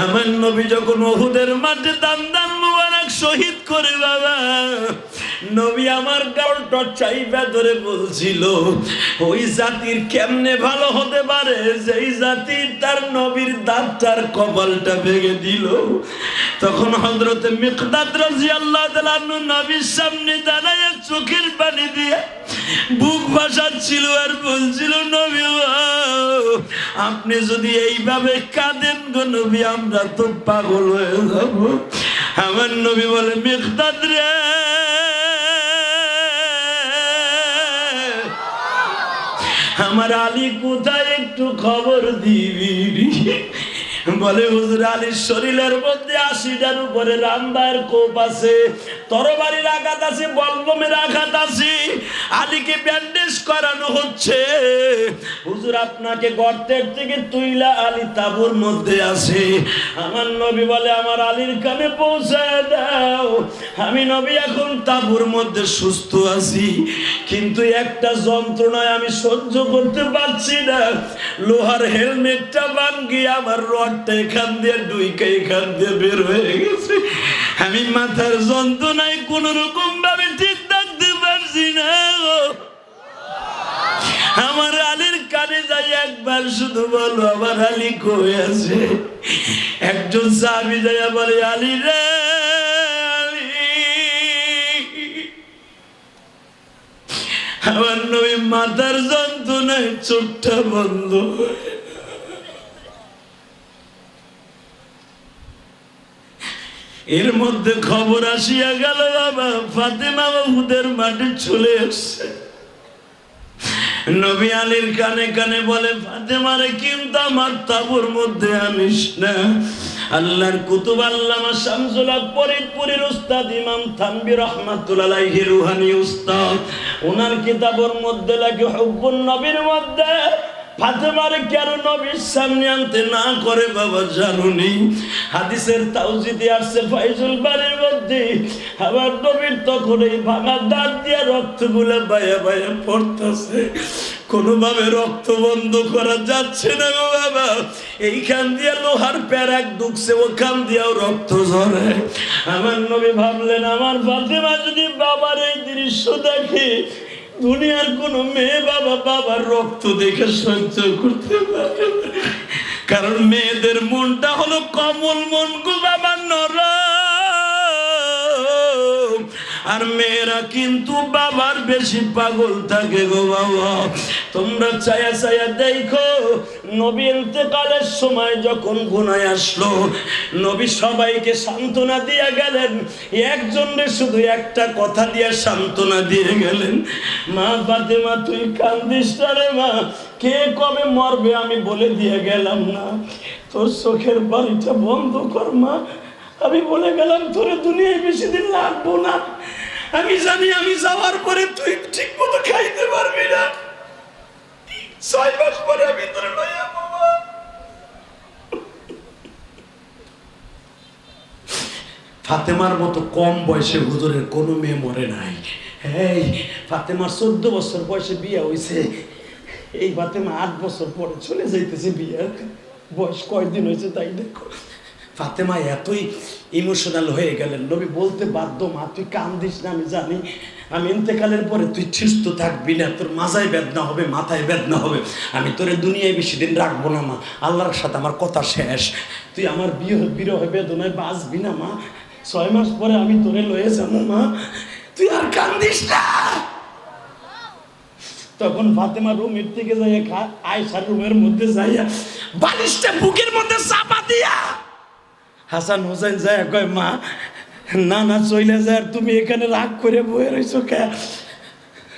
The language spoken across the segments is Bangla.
আমার নবী যখন উহুদের মাঠে দান মুবারক শহীদ করে বাবা, নবী আমার গালটা চাইবা ধরে বলছিল, ওই জাতির কেমনে ভালো হতে পারে যেই জাতি তার নবীর দাঁতটার কপালটা ভেঙে দিল। তখন হযরতে মিকদাদ রাদিয়াল্লাহু তাআলা নবীর সামনে দাঁড়ায় চোখের পানি দিয়ে বুক ভাসাচ্ছিল আর বলছিল, নবী আপনি যদি এইভাবে কাঁদেন গো নবী, আমরা তো পাগল হয়ে যাব। আমার নবী বলে, মিকদাদ রে, আমার আলী কোথায় একটু খবর দিবি। বলে, হুজুর আলীর শরীরের মধ্যে 80টার উপরে রামদায়ের কোপ আছে, তরবারির আঘাত আছে, বল্লমের আঘাত আছে, আলীকে ব্যান্ডেজ করানো হচ্ছে। হুজুর আপনাকে গর্তের থেকে তুইলা আলী তাঁবুর মধ্যে আছে। আমার নবী বলে, আমার আলীর কানে পৌঁছায় দাও, আমি নবী এখন তাঁবুর মধ্যে সুস্থ আছি, কিন্তু একটা যন্ত্রণায় আমি সহ্য করতে পারছি না। লোহার হেলমেটটা ভাঙ্গিয়ে আমার রডটা এখান দিয়ে ডুইকে এখান দিয়ে বের হয়ে গেছে। আমি মাথার যন্ত্রণায় কোন রকম ভাবে ঠিক থাকতে পারছি না। আমার আলীর কানে যাই একবার শুধু বলো, আমার আলী কই আছে। একজন সাহাবী যাইয়া বলে, আলী রে, আমার নবী মাথার যন্ত্রণায় চোখটা বন্ধ। এর মধ্যে খবর আসিয়া গেল বাবা, ফাতেমা উহুদের মাঠে চলে এসছে। নবী আলীর কানে কানে বলে, ফাতেমারে কিন্তু আমার তাঁবুর মধ্যে আনিস না। আল্লাহর কুতুব আল্লামা শামসুল হক ফরিদপুরের উস্তাদ ইমাম থানভী রাহমাতুল্লাহ আলাইহি রুহানি উস্তাদ, ওনার কিতাবের মধ্যে লাগে হুব্বুন নবীর মধ্যে ফাতেমারে কেন নবীর সামনে আনতে না করে বাবা জানুনি। হাদিসের তাওজিদে আসছে ফাইজুল বারীর মধ্যে, আবার নবীর তখন এই ভাঙা দাঁত দিয়ে রক্তগুলো বায়া বায়া পড়তেছে, কোনোভাবে রক্ত বন্ধ করা যাচ্ছে না গো বাবা। এইখান দিয়ে লোহার প্যারাক ঢুকছে, ওখান দিয়েও রক্ত ঝরে। আমার নবী ভাবলেন, আমার ফাতেমা যদি বাবার এই দৃশ্য দেখে, দুনিয়ার কোন মেয়ে বাবার রক্ত দেখে সহ্য করতে পারে না। কারণ মেয়েদের মনটা হলো কমল মন গো বাবা, নরম, আর মেয়েরা কিন্তু বাবার বেশি পাগল থাকে গো বাবা। তোমরা চায়া চায়া দেখো, নবী ইন্তেকালের সময় যখন গুনায় আসলো, নবী সবাইকে সান্ত্বনা দিয়ে গেলেন, একজনের শুধু একটা কথা দিয়ে সান্ত্বনা দিয়ে গেলেন, মা ফাতেমা তুই কান্দিস না রে মা, কে কবে মরবে আমি বলে দিয়ে গেলাম না, তোর চোখের বাড়িটা বন্ধ কর মা। আমি বলে গেলাম তোরে দুনিয়ায় বেশি দিন লাগবো না, আমি জানি আমি যাওয়ার পরে তুই ঠিক মতো খাইতে পারবি না, 6 মাস পরে আমি তোরে লইয়া বাবা। ফাতেমার মতো কম বয়সে হুজুরের কোনো মেয়ে মরে নাই। এই ফাতেমার 14 বছর বয়সে বিয়ে হয়েছে, এই ফাতেমা 8 বছর পরে চলে যাইতেছে বিয়ের বয়স কয়দিন হয়েছে তাই দেখো। ফাতেমা এতই ইমোশনাল হয়ে গেলেন, নবী বলতে বাধ্য, মা তুই কান্দিস না, আমি জানি আমি ইন্তেকালের পরে তুই সুস্থ থাকবি না, তোর মাথায় বেদনা হবে, মাথায় বেদনা হবে, আমি তোরে দুনিয়ায় বেশি দিন রাখবো না মা, আল্লাহর সাথে আমার কথা শেষ, তুই আমার বিরহ বেদনায় বাঁচবি না মা, 6 মাস পরে আমি তোরে লয়ে যাবো মা, তুই আর কান্দিস না। তখন ফাতেমা রুমের থেকে যাইয়া আয়েশার রুমের মধ্যে যাইয়া বালিশটা বুকের মধ্যে চাপা দিয়া হাসান হোসেন যায় কয়, মা না না চইলে যায়, আর তুমি এখানে রাগ করে বয়ে রয়েছো কে?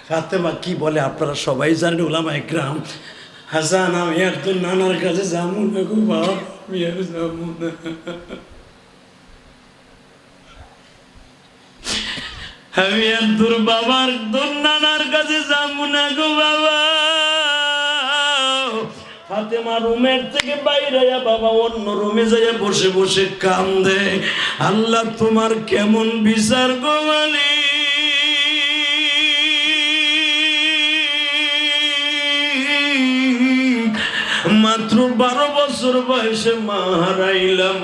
ফাতেমা কি বলে আপনারা সবাই জানেন, উলামায়ে কেরাম। হাসান আমি আর তোর নানার কাছে যাবো না গো বাপ, আমি আর যাবো না, আমি আর তোর বাবার তোর নানার কাছে যাবো না গো বাবা। ফাতেমা রুমের থেকে বাইরে বাবা অন্য রুমে যাইয়া বসে বসে কান্দে, আল্লাহ তোমার কেমন বিচার গো মালিক। মা মাত্র 12 বছর বয়সে মা হারাইলাম।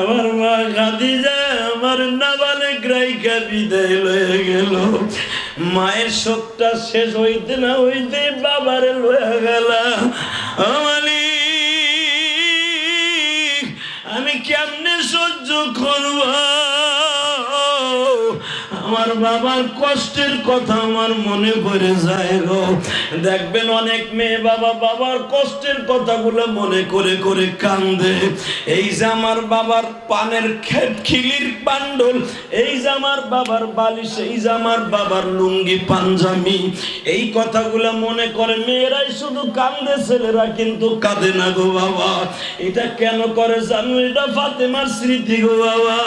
আমার মা খাদিজা আমার নাবালেগ রাইখা বিদায় লয়ে গেল। মায়ের শোকটা শেষ হইতে না হইতে বাবারে লয়ে গেল। আমি কেমনে সহ্য করব? আমার বাবার কষ্টের কথা আমার মনে পড়ে যায় গো। দেখবেন অনেক মেয়ে বাবার কষ্টের কথাগুলো মনে করে করে কান্দে। এই যে আমার বাবার পানের খিলির বান্ডল, এই যে আমার বাবার বালিশ, এই যে আমার বাবার লুঙ্গি পাঞ্জাবি, এই কথাগুলো মনে করে মেয়েরাই শুধু কান্দে, ছেলেরা কিন্তু কাঁদে না গো বাবা। এটা কেন করে জানো? এটা ফাতেমার স্মৃতি গো বাবা।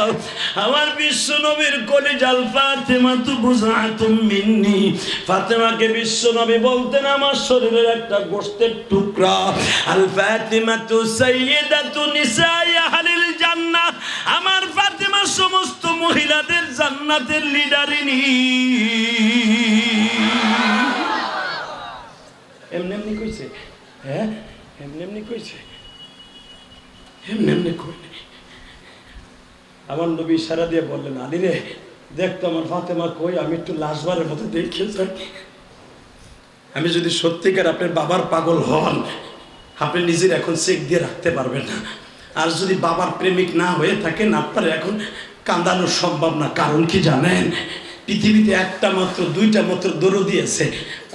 আমার বিশ্ব নবীর কলিজাল ফাতেমা তু বুযাতুম মিন্নি। ফাতেমাকে বিশ্ব নবী বলতেন আমার শরীরের একটা গোশতের টুকরা। আল ফাতিমাতু সাইয়্যিদাতু নিসাই আহলিল জান্নাহ। আমার ফাতেমা সমস্ত মহিলাদের জান্নাতের লিডারিনী। এমনি কইছে, হ্যাঁ এমনি কইছে, এমনি কইনি। আমার নবী ইশারা দিয়ে বললেন, আলী রে দেখতো আমার ফাতেমা কই, আমি একটু লাশবারের মতো দেখে যাই। আমি যদি সত্যিকার আপনার বাবার পাগল হন, আপনি নিজের এখন চেক দিয়ে রাখতে পারবেন না। আর যদি বাবার প্রেমিক না হয়ে থাকেন, আপনার এখন কাঁদানো সম্ভব না। কারণ কি জানেন? পৃথিবীতে একটা মাত্র দুইটা মাত্র দরদি আছে,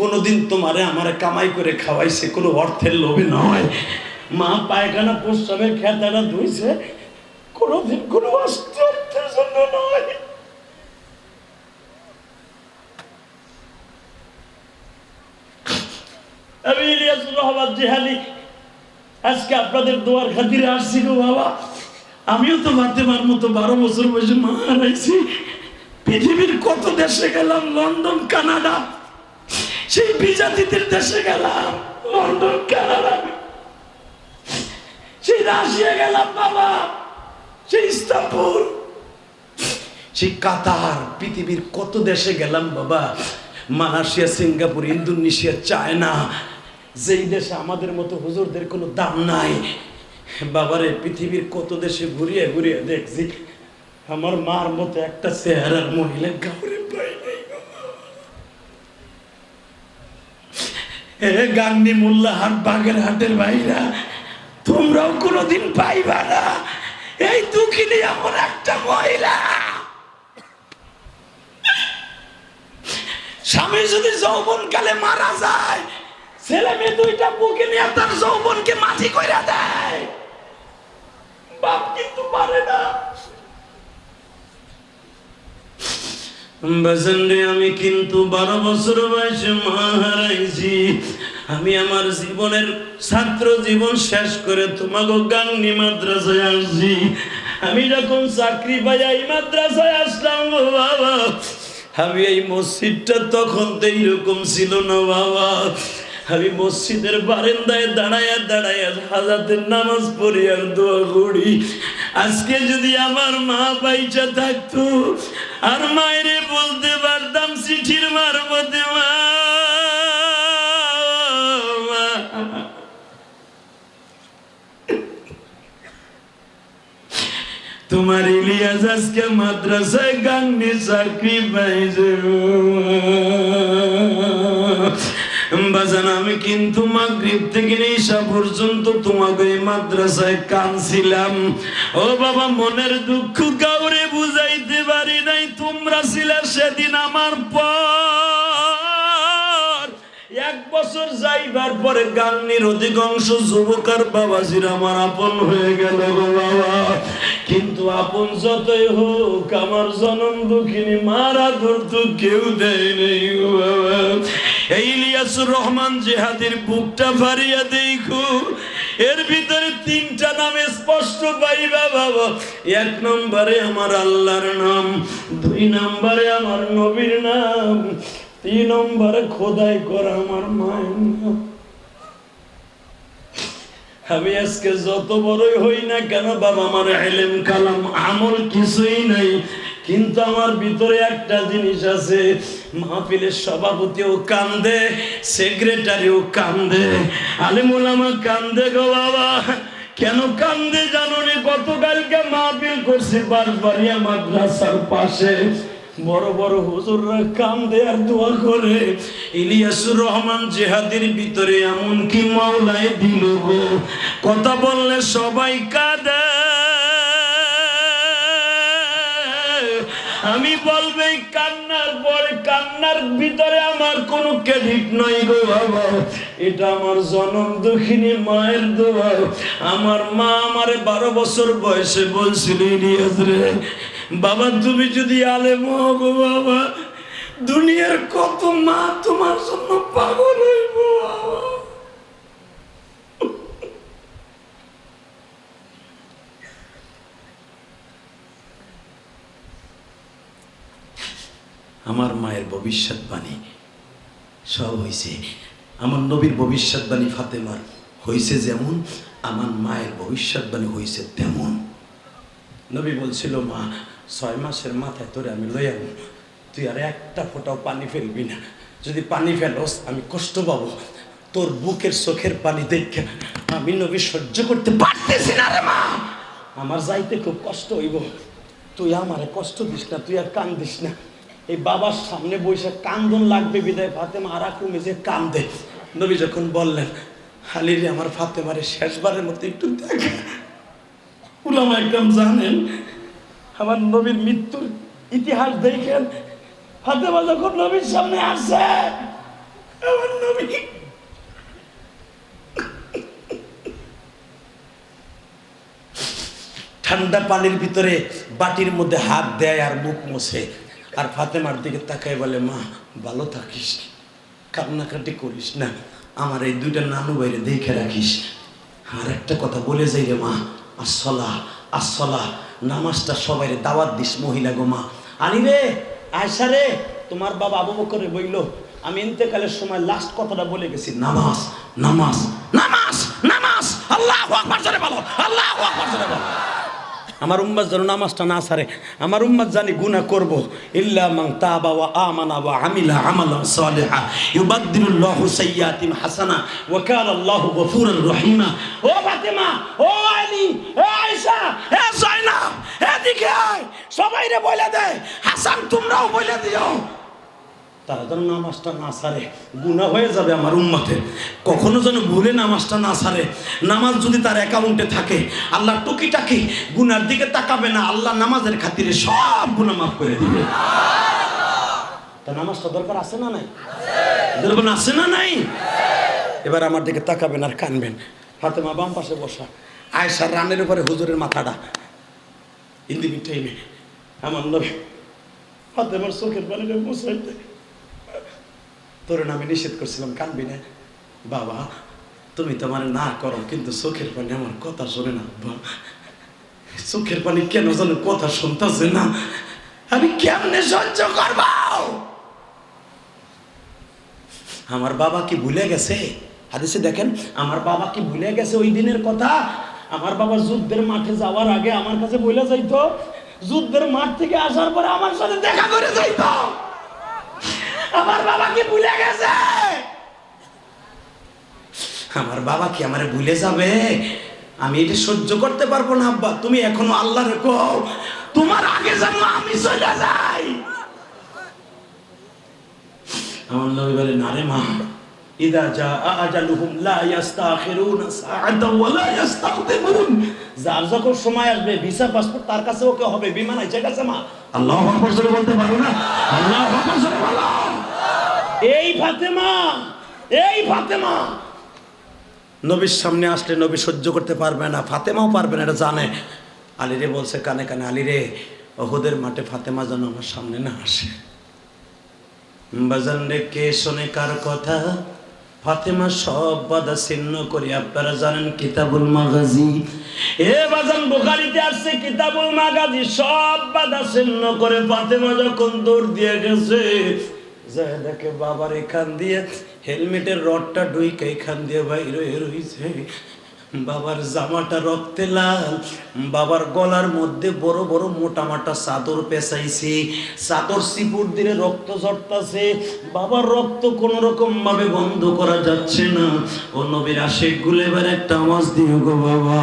কোনোদিন তোমারে আমারে কামাই করে খাওয়াইছে, কোনো অর্থের লোভে নয়। মা পায়খানা প্রস্রাবের খেতাটা ধুইছে, কোনোদিন কোনো অর্থের জন্য নয়। আমি ইলিয়াসুর রহমান জিহাদি আজকে আপনাদের দোয়ার খাতিরে আসছি গো বাবা। আমিও তো ফাতেমার মতো 12 বছর বয়সে মা হারাইছি। পৃথিবীর কত দেশে গেলাম, লন্ডন, কানাডা, সেই বিজাতিদের দেশে গেলাম, লন্ডন, কানাডা, সেই রাশিয়া গেলাম বাবা, সেই ইস্তাম্বুল, সেই কাতার, পৃথিবীর কত দেশে গেলাম বাবা। মালয়েশিয়া, সিঙ্গাপুর, ইন্দোনেশিয়া, চায়না, যেই দেশে আমাদের মতো হুজুরদের কোনো দাম নাই বাবারে। পৃথিবীর কত দেশে ঘুরিয়ে ঘুরিয়ে দেখছি, আমার মার মতো একটা চেহারার মহিলা কাউরে পাই নাই। গাংনী, মোল্লাহাট, বাগেরহাটের ভাইরা, তোমরাও কোনোদিন পাইবা না এই দুঃখিনী এমন একটা মহিলা। স্বামী যদি যৌবনকালে মারা যায়, ছেলে মেয়ে দুইটা বুকে নিয়ে তার যৌবনকে মাটি কইরা দেয়, বাপ কিন্তু পারে না। আমি কিন্তু 12 বছর বয়সে মা হারাইছি। আমি আমার জীবনের ছাত্র জীবন শেষ করে তোমাকে গাংনী মাদ্রাসায় আসছি। আমি যখন চাকরি পাই এই মাদ্রাসায় আসলাম গো বাবা। আমি এই মসজিদটা তখন তো এইরকম ছিল না বাবা। আমি মসজিদের বারান্দায় দাঁড়ায়া দাঁড়ায়া হাজাতের নামাজ পড়ি আর দোয়া করি। আজকে যদি আমার মা বাইচা থাকতো, আর মায়েরে বলতে পারতাম চিঠির মারফতে, মা তোমার ইলিয়াস আজকে মাদ্রাসায় গাংনী চাকরি পাইছে। বাজান আমি কিন্তু মাগরিব থেকে ঈশা পর্যন্ত তোমাকে এই মাদ্রাসায় কাঁদছিলাম। ও বাবা, মনের দুঃখ কাউরে বুঝাইতে পারি নাই। তোমরা ছিলে সেদিন আমার পর। 1 বছর যাইবার পরে গাংনীর অধিকাংশ যুবকার বাবাজির আমার আপন হয়ে গেল গো বাবা। কিন্তু আপন যতই হোক, আমার জনম দুঃখিনী মারা ধরত কেউ দেয় নেই গো বাবা। এই ইলিয়াসুর রহমান জিহাদির বুকটা ফারিয়া দেখো, এর ভিতরে 3টা নাম স্পষ্ট পাইবা বাবা। 1 নম্বরে আমার আল্লাহর নাম, 2 নম্বরে আমার নবীর নাম, 3 নম্বরে খোদাই করা আমার মায়ের নাম। আমি আজকে যত বড়ই হই না কেন বাবা, আমার ইলম কালাম আমল কিছুই নাই, কিন্তু আমার ভিতরে একটা জিনিস আছে, মাহফিলের সভাপতিও কান্দে, সেক্রেটারিও কান্দে, আলেম ওলামা কান্দে গো বাবা। কেন কান্দে জানো রে? গতকালকে মাহফিল করছি বাঁশবাড়িয়া মাদ্রাসার পাশে, বড় বড় হুজুররা কান্দে আর দোয়া করে। ইলিয়াসুর রহমান জিহাদের ভিতরে এমন কি মাওলাই দিল গো, কথা বললে সবাই কাঁদে। আমি বলবে কান্নার পরে, কান্নার ভিতরে আমার কোনো ক্রেডিট নাই গো বাবা, এটা আমার জনম দুঃখিনী মায়ের দোয়া। আমার মা আমারে 12 বছর বয়সে বলছিল, ইলিয়াস রে বাবা তুমি যদি আলেম হও গো বাবা, দুনিয়ার কত মা তোমার জন্য পাগল হইব বাবা। আমার মায়ের ভবিষ্যৎবাণী সব হয়েছে, আমার নবীর ভবিষ্যৎবাণী ফাতেমার হয়েছে যেমন, আমার মায়ের ভবিষ্যৎবাণী হয়েছে তেমন। নবী বলছিল, মা 6 মাসের মাথায় তোরে আমি লই আনব, তুই আর একটা ফোঁটাও পানি ফেলবি না, যদি পানি ফেলোস আমি কষ্ট পাবো। তোর বুকের চোখের পানি দেখে আমি নবী সহ্য করতে পারতেছি না রে মা, আমার যাইতে খুব কষ্ট হইব, তুই আমারে কষ্ট দিস না, তুই আর কান্দিস না। এই বাবার সামনে বসে কান্দন লাগবে বিদায় ফাতেমা আর কমে যে কান্দে। নবী যখন বললেন, আলীরে আমার ফাতেমারে শেষবারের মতো একটু দেখে। উলামা একদম জানেন আমার নবীর মৃত্যুর ইতিহাস দেখেন, ফাতেমা যখন নবীর সামনে আসে, আমার নবী ঠান্ডা পানির ভিতরে বাটির মধ্যে হাত দেয় আর মুখ মোছে, আর ফাতেমার দিকে তাকায় বলে, মা ভালো থাকিস, কান্নাকাটি করিস না, আমার এই 2টা নানু বাইরে দেখে রাখিস। আর একটা কথা বলে যাই রে মা, আসসালাহ আসসালাহ, নামাজটা সবাইরে দাওয়াত দিস মহিলা গো মা। আনি রে, আয়সা রে, তোমার বাবা আবু বকর বলল, আমি ইন্তেকালের সময় লাস্ট কথাটা বলে গেছি, নামাজ নামাজ নামাজ নামাজ, আল্লাহু আকবার জোরে বলো, আল্লাহু আকবার জোরে বলো। আমার উম্মাত যেন নামাজটা না ছাড়ে, আমার উম্মাত জানি গুনাহ করব, ইল্লা মান তাবা ওয়া আমানা ওয়া আমিলা আমালান সালিহা ইউবাদদিলুল্লাহু সাইয়্যাতিহিম হাসানা ওয়া কানা আল্লাহু গফুরুর রহিমা। ও ফাতেমা, ও আলী, ও আয়েশা, এ যায়নাব, এদিকে আয়, সবাইরে বলে দে, হাসান তোমরাও বলে দিও, তারা যেন নামাজটা না ছাড়ে, গুনাহ হয়ে যাবে আমার উম্মতের। কখনো যেন ভুলে নামাজটা না ছাড়ে। নামাজ যদি তার অ্যাকাউন্টে থাকে, আল্লাহ টুকিটাকি গুনার দিকে তাকাবে না, আল্লাহ নামাজের খাতিরে সব গুনাহ মাফ করে দিবে। তা নামাজটা দরকার আছে না নাই? দরকার আছে না নাই? এবার আমার দিকে তাকাবেন আর কানবেন। ফাতেমা বাম পাশে বসা, আয়েশার রানের উপরে হুজুরের মাথাটা, ইন্দিবি টাইমে আমার নবী ফাতেমার চোখের পানিটা মুছাইতে, তোর নামে নিষেধ করছিলাম কানবি না, বাবা তুমি তো আমার না করো, কিন্তু চোখের পানি আমার কথা শোনে না, চোখের পানি কেন জানো কথা শুনতেছে না, আমি কেমনে সহ্য করব? আমার বাবা কি ভুলে গেছে? হাদিসে দেখেন, আমার বাবা কি ভুলে গেছে ওই দিনের কথা? আমার বাবা যুদ্ধের মাঠে যাওয়ার আগে আমার কাছে বলে যাইতো, যুদ্ধের মাঠ থেকে আসার পরে আমার সাথে দেখা করে যাইতো। আমার বাবা কি ভুলে গেছে? আমার বাবা কি আমারে ভুলে যাবে? আমি এটা সহ্য করতে পারবো না আব্বা, তুমি এখনো আল্লাহ রেখো, তোমার আগে যেন আমি চলে যাই। আমার নবী বলে, না রে মা, ইদা জাআ আজালুহুম লা ইস্তাখিরুনা সাআতাও ওয়া লা ইস্তাকদিমুন, যার যখন সময় আসবে ভিসা পাসপোর্ট তার কাছে ওকে হবে, বিমান আইছে গেছে মা। আল্লাহু আকবার জোরে বলতে পারো না? আল্লাহু আকবার জোরে বলো। এই ফাতেমা, এই ফাতেমা নবীর সামনে আসলে নবী সহ্য করতে পারবে না, ফাতেমাও পারবে না, এটা জানে। আলীরে বলছে কানে কানে, আলীরে ওহুদের মাঠে ফাতেমা যেন আমার সামনে না আসে। বাজান রে, কে শোনে কার কথা? ফাতেমা সব বাধা ছিন্ন করে, আপনারা জানেন কিতাবুল মাগাজি, এ বাজান বুখারীতে আসছে কিতাবুল মাগাজি, সব বাধা ছিন্ন করে ফাতেমা যখন দৌড় দিয়ে গেছে, যায় দেখে বাবার এখান দিয়ে হেলমেটের রডটা ডুইকে এখান দিয়ে বাইরে রইছে। বাবার জামাটা রক্তে লাল, বাবার গলার মধ্যে বড় বড় মোটা মোটা চাদর পেঁচাইছে, চাদর সিপুর দিলে রক্ত ঝরতাছে। বাবার রক্ত কোন রকম ভাবে বন্ধ করা যাচ্ছে না। ও নবীর আশিক গুলো এবার একটা আওয়াজ দিও গো বাবা।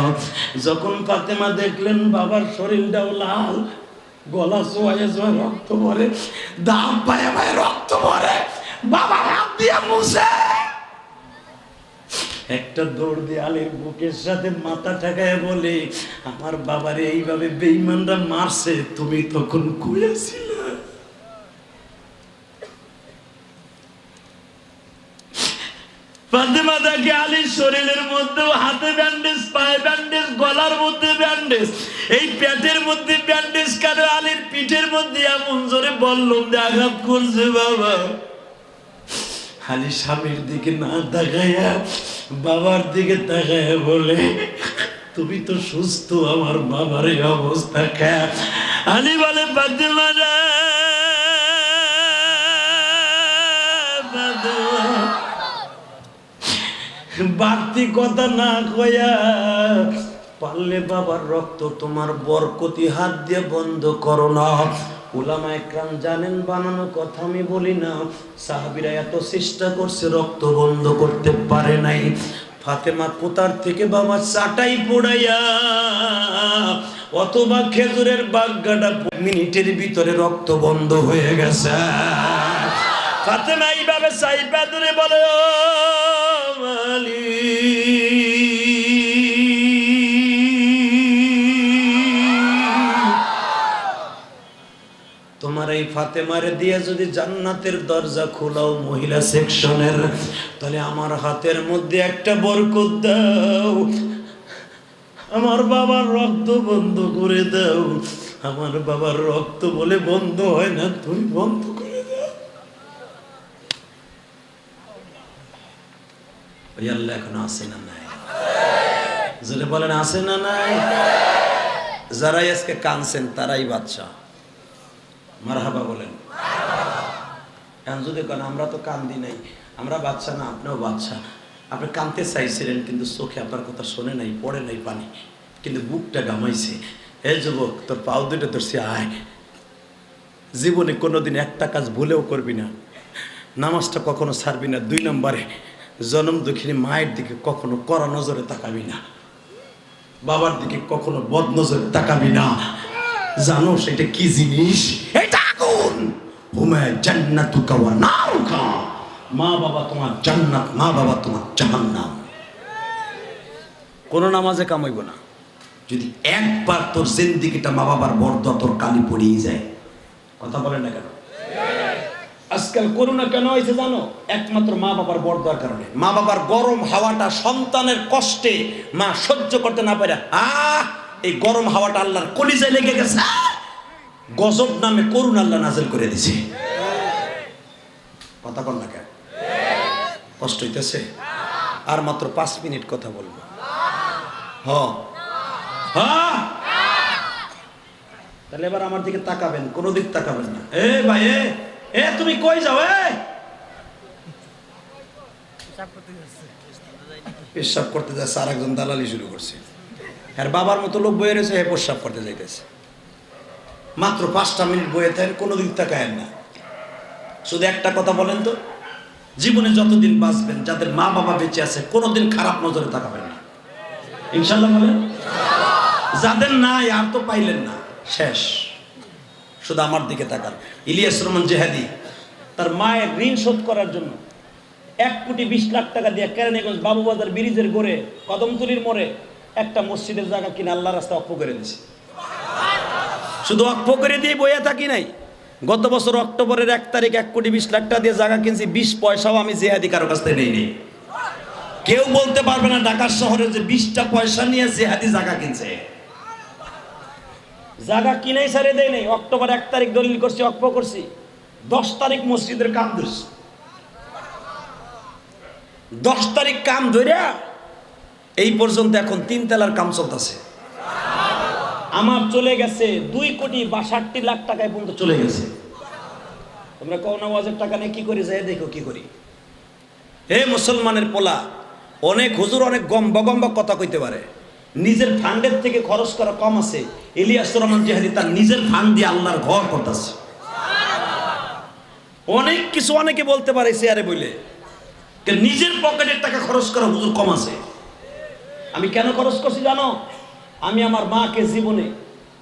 যখন ফাতেমা দেখলেন বাবার শরীরটাও লাল, গলা চোয়ায়ে চোয়া রক্ত পড়ে, দাম পায়ে পায়ে রক্ত পড়ে, বাবা হাত দিয়ে মুছে একটা দৌড় দিয়ে আলীর বুকের সাথে মাথা ঠেকায় বলে, আমার বাবারে এইভাবে বেঈমানরা মারছে, তুমি তখন কইয়াছিলে। ফাতেমা দেখে আলীর শরীরের মধ্যে হাতে ব্যান্ডেজ, পায়ে ব্যান্ডেজ, গলার মধ্যে ব্যান্ডেজ, এই পেটের মধ্যে ব্যান্ডেজ, কারো আলীর পিঠের মধ্যে এমন জোরে বললাম যে আঘাত করছে বাবা। আলী স্বামীর দিকে না তাকায়া বাবার দিকে তাকায়া বলে, তুমি তো সুস্থ, আমার বাবার এই অবস্থা কে? আলী বলে, ফাতেমা রে, বাড়তি কথা না কয়া পারলে বাবার রক্ত তোমার বরকতি হাত দিয়ে বন্ধ করো না। উলামা একরাম জানেন বানানো কথা আমি বলি না। সাহাবীরা এত চেষ্টা করছে, রক্ত বন্ধ করতে পারে নাই। ফাতেমা কোতার থেকে বাবা চাটাই পোড়াইয়া অথবা খেজুরের বাগ্গাটা মিনিটের ভিতরে রক্ত বন্ধ হয়ে গেছে। ফাতেমা এইভাবে চাইপা ধরে বলে, ও তোমার এই ফাতেমারে দিয়ে যদি জান্নাতের দরজা খোলাও মহিলা সেকশনের, তাহলে আমার হাতের মধ্যে একটা বরকত দাও, আমার বাবার রক্ত বন্ধ করে দাও। আমার বাবার রক্ত বলে বন্ধ হয় না, তুমি বন্ধ করে দাও। ওই আল্লাহ এখন আসে না নাই? যদি বলেন আসে না নাই? যারাই আজকে কানছেন তারাই বাদশা। মারহাবা বলেন। এখন যদি কেন আমরা তো কান্দি নাই, আমরা বাচ্চা না, আপনিও বাচ্চা। আপনি কানতে চাইছিলেন কিন্তু চোখে আপনার কথা শোনে নাই, পড়ে নাই পানি, কিন্তু বুকটা গামাইছে। হে যুবক, তোর পাও দুটো ধরছি, আয়। জীবনে কোনোদিন একটা কাজ ভুলেও করবি না, নামাজটা কখনো ছাড়বি না। 2 নম্বরে জনম দুঃখিনী মায়ের দিকে কখনো কড়া নজরে তাকাবি না, বাবার দিকে কখনো বদ নজরে তাকাবি না। জানো সেটা কি জিনিস? এটা আগুন। হুমা জান্নাতুকা ওয়া নারুকা। মা বাবা তোমার জান্নাত, মা বাবা তোমার জাহান্নাম। কোন নামাজে কামাইব না যদি একবার তোর জিন্দেগিটা মা বাবার বরদোয়া তোর কালি পড়িয়ে যায়। কথা বলেন না কেন? আজকাল করোনা কেন হয়েছে জানো? একমাত্র মা বাবার বরদোয়ার কারণে। মা বাবার গরম হাওয়াটা সন্তানের কষ্টে মা সহ্য করতে না পারে, এই গরম হাওয়াটা আল্লাহর কলিজায় লেগে গেছে, গজব নামে করুণ আল্লাহ নাযিল করে দিছে। কথা বল না কেন? কষ্ট হইতেছে? আর মাত্র 5 মিনিট কথা বলবো। তাহলে এবার আমার দিকে তাকাবেন, কোনো দিক তাকাবেন না। এ ভাই, এ তুমি কই যাও? পেশাব করতে যাচ্ছে, আর একজন দালালি শুরু করছে। আর বাবার মতো লোক বয়ে রয়েছে, পেশাব করতে যাইতেছে। মাত্র 5টা মিনিট বয়ে থাকেন, কোনো দিক তাকায়েন না। শুধু একটা কথা বলেন তো, জীবনে যতদিন বাঁচবেন, যাদের মা বাবা বেঁচে আছে, কোনোদিন খারাপ নজরে তাকাবেন না, ইনশাল্লাহ বলেন। যাদের নাই আর তো পাইলেন না, শেষ। শুধু আমার দিকে তাকান। ইলিয়াস রহমান জেহাদি তার মায়ের ঋণ শোধ করার জন্য 1,20,00,000 টাকা দিয়ে কেরানীগঞ্জ বাবুবাজার ব্রিজের গোড়ে কদমতলির মোড়ে একটা মসজিদের জায়গা কিনে আল্লাহ রাস্তা অক্ষ করে দিয়েছে। শুধু অক্ষ করে দিয়ে বইয়া থাকি নাই, গত বছর অক্টোবরের 1 তারিখ 1,20,00,000 টাকা দিয়ে জায়গা কিনছি, 20 পয়সাও আমি জেহাদি কারো কাছ থেকে নেই। কেউ বলতে পারবে না ঢাকার শহরে যে 20টা পয়সা নিয়ে জেহাদি জায়গা কিনছে। জায়গা কিনেই সারে দেয় নাই। অক্টোবর 1 তারিখ দলিল করছি, অক্ষ করছি, 10 তারিখ মসজিদের কাম ধরছি। 10 তারিখ কাম ধরিয়া এই পর্যন্ত এখন 3 তলার কাম চলতেছে। আমার চলে গেছে 2,62,00,000 টাকায় পর্যন্ত চলে গেছে। তোমরা কোন ওয়াজের টাকা নিয়ে কি করি, যায় দেখো কি করি। হে মুসলমানের পোলা, অনেক হুজুর অনেক গম্বা গম্বা কথা কইতে পারে, নিজের ফান্ডের থেকে খরচ করা কম আছে। ইলিয়াস রহমান জিহাদি তার নিজের ফান্ড দিয়ে আল্লাহর ঘর করতেছে। অনেক কিছু অনেকে বলতে পারে শেয়ারে বলে, নিজের পকেটের টাকা খরচ করা হুজুর কম আছে। আমি কেন খরচ করছি জানো? আমি আমার মাকে জীবনে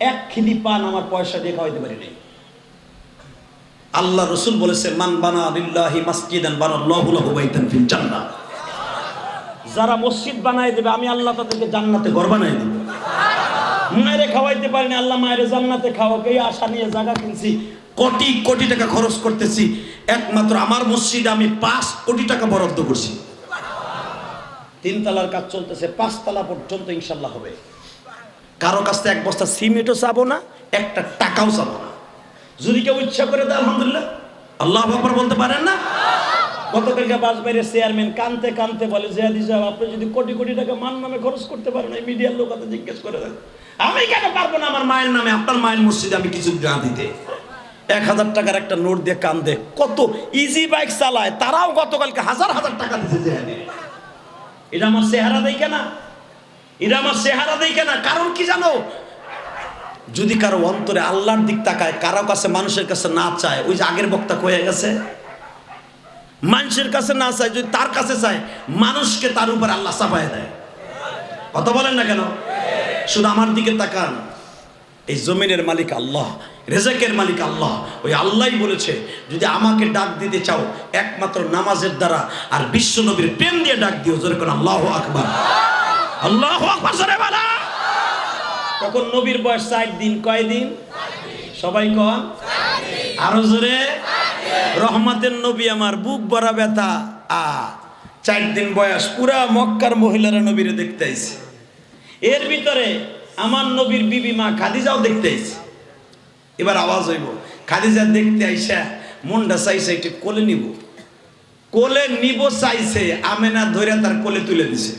এক খিদি পান আমার পয়সা দিয়ে খাওয়াইতে পারি নাই। আল্লাহ রসুল বলেছে, মান বানা লিল্লাহি মাসজিদান বানাল্লাহু লাহু বাইতান ফিল জান্নাহ। যারা মসজিদ বানায় দেবে আমি আল্লাহ তাদেরকে জান্নাতে ঘর বানায় দেব। মায়েরে খাওয়াইতে পারি না, আল্লাহ মায়ের জান্নাতে খাওয়াকে এই আশা নিয়ে জায়গা কিনছি, কোটি কোটি টাকা খরচ করতেছি। একমাত্র আমার মসজিদে আমি 5 কোটি টাকা বরাদ্দ করছি। 3 তলার কাজ চলতেছে, 5 তলা পর্যন্ত ইনশাল্লাহ হবে। কারো কাছ থেকে 1 বস্তা সিমেন্টও চাবো না, একটা টাকাও চাবো না। যদি কেউ ইচ্ছা করে দেয় আলহামদুলিল্লাহ, আল্লাহু আকবার বলতে পারেন না? গতকালকে বাসবাড়ির চেয়ারম্যান কানতে কানতে বলে, জিহাদি সাহেব আপনি যদি কোটি কোটি টাকা মান নামে খরচ করতে পারেন, এই মিডিয়ার লোক হাতে জিজ্ঞেস করে দেন, আমি কেন পারবো না আমার মায়ের নামে, আপনার মায়ের মসজিদে আমি কিছু না দিতে। 1000 টাকার একটা নোট দিয়ে কান্দে। কত ইজি বাইক চালায়, তারাও গতকালকে হাজার হাজার টাকা দিতে জিহাদি। এটা আমার চেহারা দেখে না, এটা আমার চেহারা দেখে না। কারণ কি জানো? যদি কারো অন্তরে আল্লাহর দিক তাকায়, কারো কাছে মানুষের কাছে না চায়, ওই যে আগের বক্তা কয়ে গেছে, মানুষের কাছে না চায়, যদি তার কাছে চায়, মানুষকে তার উপর আল্লাহ চাপায় দেয়। কথা বলেন না কেন? শুধু আমার দিকে তাকান, এই জমিনের মালিক আল্লাহ, রেজেকের মালিক আল্লাহ। ওই আল্লাহই বলেছে, যদি আমাকে ডাক দিতে চাও একমাত্র নামাজের দ্বারা আর বিশ্ব নবীর প্রেম দিয়ে ডাক দিও। জোরে কোন আল্লাহু আকবার, আল্লাহু আকবার জোরে বলা। তখন নবীর বয়স 4 দিন। কয় দিন? সবাই কন আরো জোরে। রহমতের নবী আমার, বুক ভরা ব্যথা। 4 দিন বয়স, পুরা মক্কার মহিলারা নবীরে দেখতে আইছে। এর ভিতরে আমার নবীর বিবি মা খাদিজাও দেখতে আইছে। এবার আওয়াজ হইব, খাদিজা দেখতে আইসা মনটা চাইছে একটু কোলে নিব। কোলে নিব চাইছে, আমেনা ধরে তার কোলে তুলে দিছে।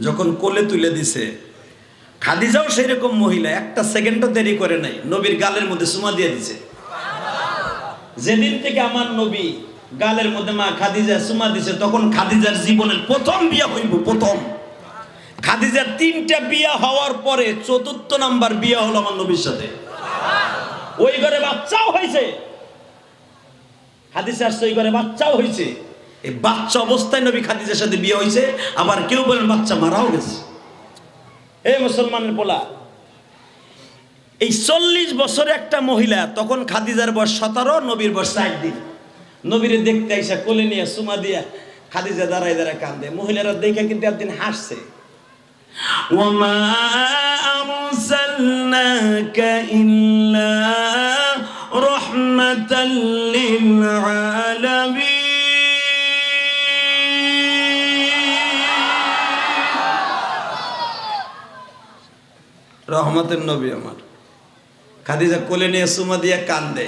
যখন কোলে তুলে দিছে, খাদিজাও সেই রকম মহিলা, একটা সেকেন্ডও দেরি করে নাই, নবীর গালের মধ্যে চুমা দিয়ে দিছে। যেদিন থেকে আমার নবী গালের মধ্যে মা খাদিজা চুমা দিছে, তখন খাদিজার জীবনের প্রথম বিয়া হইব। প্রথম খাদিজার 3টা বিয়া হওয়ার পরে 4র্থ নাম্বার বিয়া হলো আমার নবীর সাথে। ওই ঘরে বাচ্চাও হয়েছে, খাদিজার সেই ঘরে বাচ্চাও হয়েছে। এই বাচ্চা অবস্থায় নবী খাদিজার সাথে বিয়ে হয়েছে। আবার কেউ বলেন বাচ্চা মারাও গেছে। এই মুসলমানের পোলা, এই 40 বছরে একটা মহিলা, তখন খাদিজার বয়স 17, নবীর বয়স 4 দিন। নবীরে দেখতে আইসা কোলে নিয়ে চুমা দিয়া খাদিজা দাঁড়ায় দাঁড়ায় কান্দে। মহিলারা দেখে কিন্তু একদিন হাসছে। ওয়ামা আরসালনাকা ইল্লা রাহমাতাল লিল আলামিন। রহমতের নবী আমার। খাদিজা কোলে নিয়ে চুমা দিয়ে কান্দে।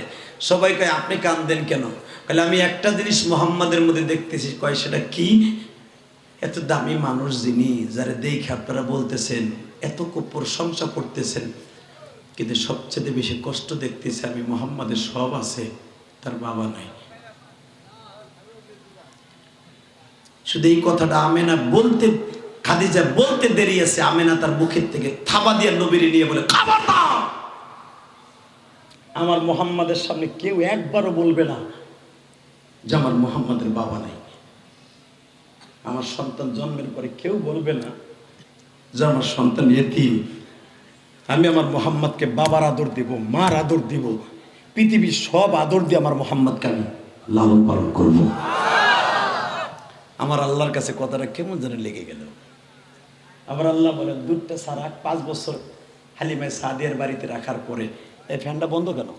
সবাই কয় আপনি কান্দেন কেন? বলে আমি একটা জিনিস মুহাম্মাদের মধ্যে দেখতেছি। কয় সেটা কি? এত দামি মানুষ যিনি, যারা দেখে আপনারা বলতেছেন, এত প্রশংসা করতেছেন, কিন্তু সবচেয়ে বেশি কষ্ট দেখতেছি আমি মুহাম্মাদের, সব আছে তার বাবা নাই। শুধু এই কথাটা আমেনা বলতে, খাদিজা বলতে দেরি আছে, আমেনা তার মুখের থেকে থাবা দিয়ে নবীরে নিয়ে বলে, খাবার দাও। আমার মুহাম্মাদের সামনে কেউ একবারও বলবে না যে আমার মুহাম্মাদের বাবা নাই। আমার সন্তান জন্মের পরে কেউ বলবে না যে আমার সন্তান এতিম। আমি আমার মুহাম্মাদকে বাবার আদর দিব, মার আদর দিব, পৃথিবীর সব আদর দিয়ে আমার মুহাম্মাদকে আমি লালন পালন করব। আমার আল্লাহর কাছে কথাটা কেমন যেন লেগে গেল। আমার আল্লাহ বলেন, দুধটা সারা 5 বছর হালিমায় সাদিয়ার বাড়িতে রাখার পরে এই ফ্যানটা বন্ধ কেন?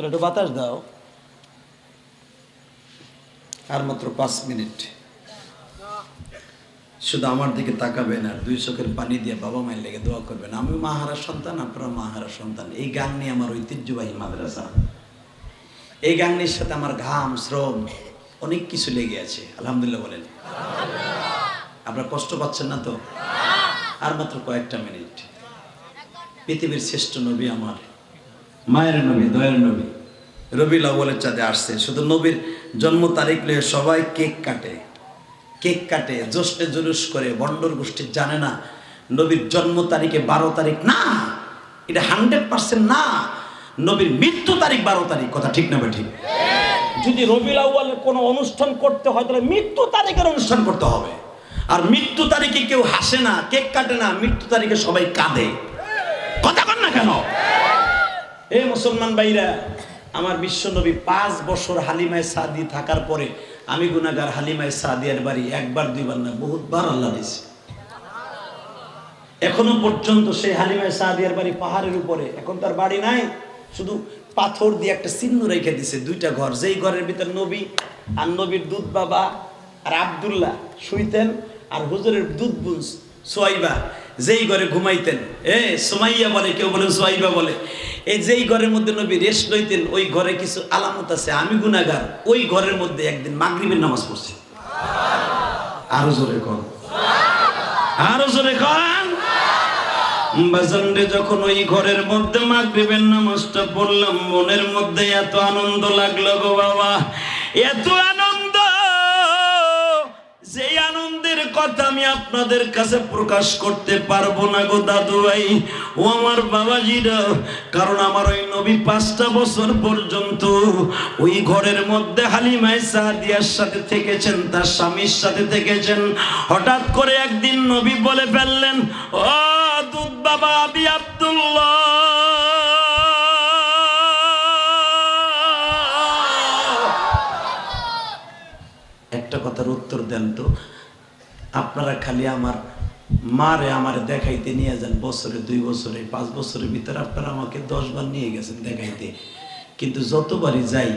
একটু বাতাস দাও। আর মাত্র 5 মিনিট। শুধু আমার দিকে তাকাবেন আর 2 চোখের পানি দিয়ে বাবা মায়ের লেগে দোয়া করবেন। আমি মাহারা সন্তান, আপনারা মাহারা সন্তান। এই গান নিয়ে আমার ঐতিহ্যবাহী মাদ্রাসা। এই গানের সাথে আমার ঘাম, শ্রম, অনেক কিছু লেগে আছে। আলহামদুলিল্লাহ বলেন। আপনারা কষ্ট পাচ্ছেন না তো? আর মাত্র কয়েকটা মিনিট। পৃথিবীর শ্রেষ্ঠ নবী আমার, মায়ের নবী, দয়ার নবী, রবিউল আউয়ালের চাঁদে আসছে। শুধু নবীর জন্ম তারিখ নিয়ে সবাই কেক কাটে জোশে জুলুস করে। বন্ডর গোষ্ঠী জানে না নবীর জন্ম তারিখে 12 তারিখ না, এটা 100% না, নবীর মৃত্যু তারিখ 12 তারিখ। কথা ঠিক না ঠিক? যদি রবিউল আউয়ালের কোনো অনুষ্ঠান করতে হয় তাহলে মৃত্যু তারিখের অনুষ্ঠান করতে হবে। আর মৃত্যু তারিখে কেউ হাসে না, কেক কাটে না, মৃত্যু তারিখে সবাই কাঁদে। কথা বল না কেন? এই মুসলমান ভাইরা, আমার বিশ্ব নবী 5 বছর হালিমায়ে সাদি থাকার পরে আমি গুনাহগার হালিমায়ে সাদিয়ার বাড়ি একবার দুইবার না বহুতবার আল্লাহ দিয়েছে। এখনো পর্যন্ত সেই হালিমায়ে সাদিয়ার বাড়ি পাহাড়ের উপরে, এখন তার বাড়ি নাই, শুধু পাথর দিয়ে একটা চিহ্ন রেখে দিছে, 2টা ঘর। যেই ঘরের ভিতর নবী আর নবীর দুধ বাবা আর আব্দুল্লাহ শুইতেন, আর হুজুরের দুধ বোন সোয়াইবা যেই ঘরে ঘুমাইতেন, সুমাইয়া বলে, কেউ বলে সোয়াইবা বলে, এই যেই ঘরের মধ্যে নবী রেস্ট লইতেন, ওই ঘরে কিছু আলামত আছে। আমি গুনাহগার ওই ঘরের মধ্যে একদিন মাগরিবের নামাজ পড়ছি। আরো জোরে কর, আরো জোরে কর। বাজানরে যখন ওই ঘরের মধ্যে মাগরিবের নামাজটা পড়লাম, মনের মধ্যে এত আনন্দ লাগলো গো বাবা, এত আনন্দ, যে আনন্দের কথা আমি আপনাদের কাছে প্রকাশ করতে পারবো না গো দাদু ভাই ও আমার বাবাজিরা। কারণ আমার ওই নবী 5টা বছর পর্যন্ত ওই ঘরের মধ্যে হালিমায়ে সাদিয়ার সাথে থেকেছেন, তার স্বামীর সাথে থেকেছেন। হঠাৎ করে একদিন নবী বলে ফেললেন, ও দুধ বাবা আবি আব্দুল্লাহ, একটা কথার উত্তর দেন তো, আপনারা খালি আমার মারে আমারে দেখাইতে নিয়ে যান, বছরে 2 বছরে 5 বছরের ভিতরে আপনারা আমাকে 10 বার নিয়ে গেছেন দেখাইতে, কিন্তু যতবারই যাই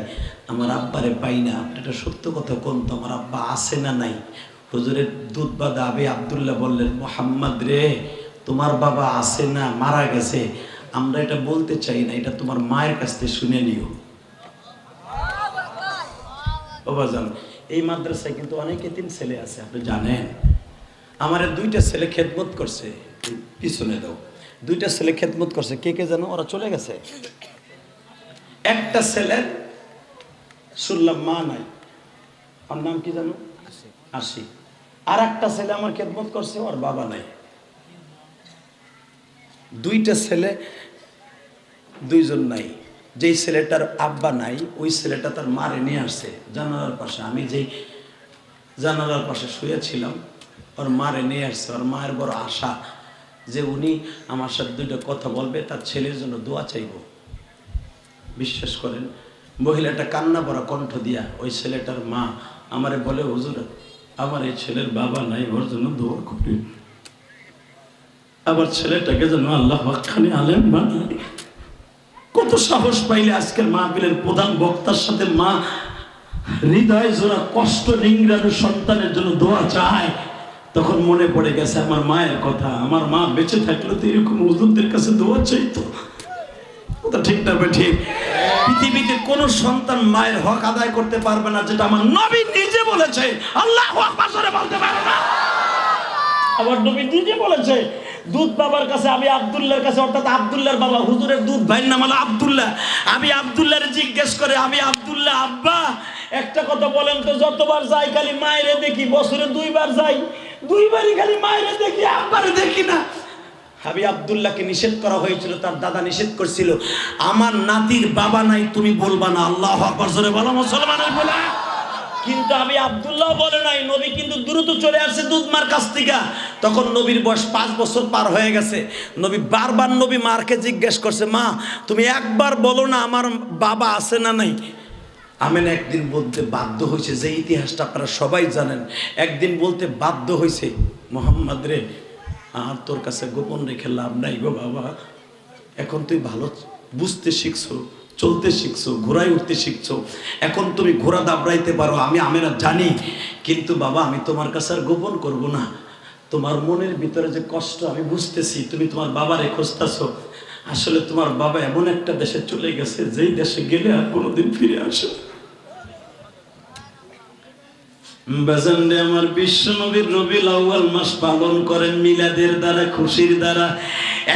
আমার আব্বারে পাই না। আপনি একটা সত্য কথা কোন তো, আমার আব্বা আছে না নাই? হুজুরের দুধ বাদা আবি আব্দুল্লাহ বললেন, মোহাম্মদ রে, তোমার বাবা আছে না মারা গেছে? আমরা এটা বলতে চাই না, এটা তোমার মায়ের কাছ থেকে শুনে নিও। বাবা জান, এই মাদ্রাসায় কিন্তু অনেক এতিম ছেলে আছে, আপনি জানেন। আমার 2টা ছেলে খেদমত করছে, পিছনে দাও, 2টা ছেলে খেদমত করছে। কে কে জানো? ওরা চলে গেছে। একটা ছেলের শুনলাম মা নাই, ওর নাম কি জানো? আশি। আর একটা ছেলে আমার খেদমত করছে, ওর বাবা নাই। 2টা ছেলে, 2জন নাই। যেই ছেলেটার আব্বা নাই, ওই ছেলেটা তার মারে নিয়ে আসছে জানালার পাশে। আমি যেই জানালার পাশে শুয়েছিলাম, ওর মারে নিয়ে আসছে। ওর মায়ের বড় আশা যে উনি আমার সাথে 2টা কথা বলবে, তার ছেলের জন্য দোয়া চাইব। বিশ্বাস করেন, মহিলাটা কান্না ভরা কণ্ঠ দিয়া, ওই ছেলেটার মা আমারে বলে, হুজুর আমার এই ছেলের বাবা নাই, ওর জন্য দোয়া করি। আবার ছেলেটাকে যেন আল্লাহ হকখানি আলেম বানায়। কত সাহস পাইলে আজকের মাহফিলের প্রধান বক্তার সাথে মা হৃদয় জোড়া কষ্ট নিংড়ানো সন্তানের জন্য দোয়া চায়। তখন মনে পড়ে গেছে আমার মায়ের কথা, আমার মা বেঁচে থাকলে তো এরকম হুজুরদের কাছে দোয়া চাইতো। ওটা ঠিক না ঠিক? পৃথিবীতে কোন সন্তান মায়ের হক আদায় করতে পারবে না, যেটা আমার নবী নিজে বলেছে। আল্লাহু আকবার জোরে বলতে পারো না? আমার নবী নিজে বলেছে, দুধ বাবার কাছে আমি আব্দুল্লাহর কাছে, অর্থাৎ আব্দুল্লাহর বাবা হুজুরের দুধ ভাইয়ের নাম হলো আব্দুল্লাহ। আমি আব্দুল্লাহর জিজ্ঞেস করে, আমি আব্দুল্লাহ আব্বা একটা কথা বলেন তো, যতবার যাই খালি মায়েরে দেখি, বছরে 2 বার যাই, 2 বারই খালি মায়েরে দেখি, আব্বারে দেখি না। আমি আব্দুল্লাহকে নিষেধ করা হয়েছিল, তার দাদা নিষেধ করছিল, আমার নাতির বাবা নাই তুমি বলবা না। আল্লাহু আকবার জোরে বলো মুসলমানের বলা। কিন্তু আমি আব্দুল্লাহ বলে নাই, নবী কিন্তু দ্রুত চলে আসছে দুধ মার কাছ থেকে। তখন নবীর বয়স 5 বছর পার হয়ে গেছে। নবী বারবার নবী মারকে জিজ্ঞেস করছে, মা তুমি একবার বলো না আমার বাবা আছে না নাই? আমেনা একদিন বলতে বাধ্য হয়েছে, যে ইতিহাসটা আপনারা সবাই জানেন। একদিন বলতে বাধ্য হয়েছে, মোহাম্মদ রে আর তোর কাছে গোপন রেখে লাভ নাই গো বাবা, এখন তুই ভালো বুঝতে শিখছো, চলতে শিখছো, ঘোড়ায় উঠতে শিখছো, এখন তুমি ঘোড়া দাবড়াইতে পারো, আমি আমেনা জানি। কিন্তু বাবা আমি তোমার কাছে আর গোপন করব না, তোমার মনের ভিতরে যে কষ্ট আমি বুঝতেছি, তুমি তোমার বাবারে খুঁজতেছো। আসলে তোমার বাবা এমন একটা দেশে চলে গেছে, যেই দেশে গেলে আর কোনোদিন ফিরে আসে। বাজানরে আমার বিশ্ব নবীর রবিউল আউয়াল মাস পালন করেন মিলাদের দ্বারা, খুশির দ্বারা।